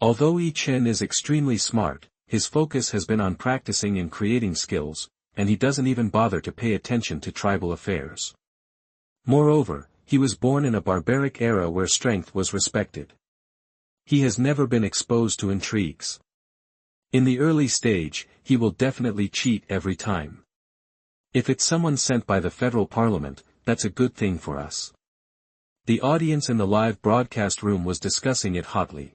Although Yi Chen is extremely smart, his focus has been on practicing and creating skills, and he doesn't even bother to pay attention to tribal affairs. Moreover, he was born in a barbaric era where strength was respected. He has never been exposed to intrigues. In the early stage, he will definitely cheat every time. If it's someone sent by the federal parliament, that's a good thing for us. The audience in the live broadcast room was discussing it hotly.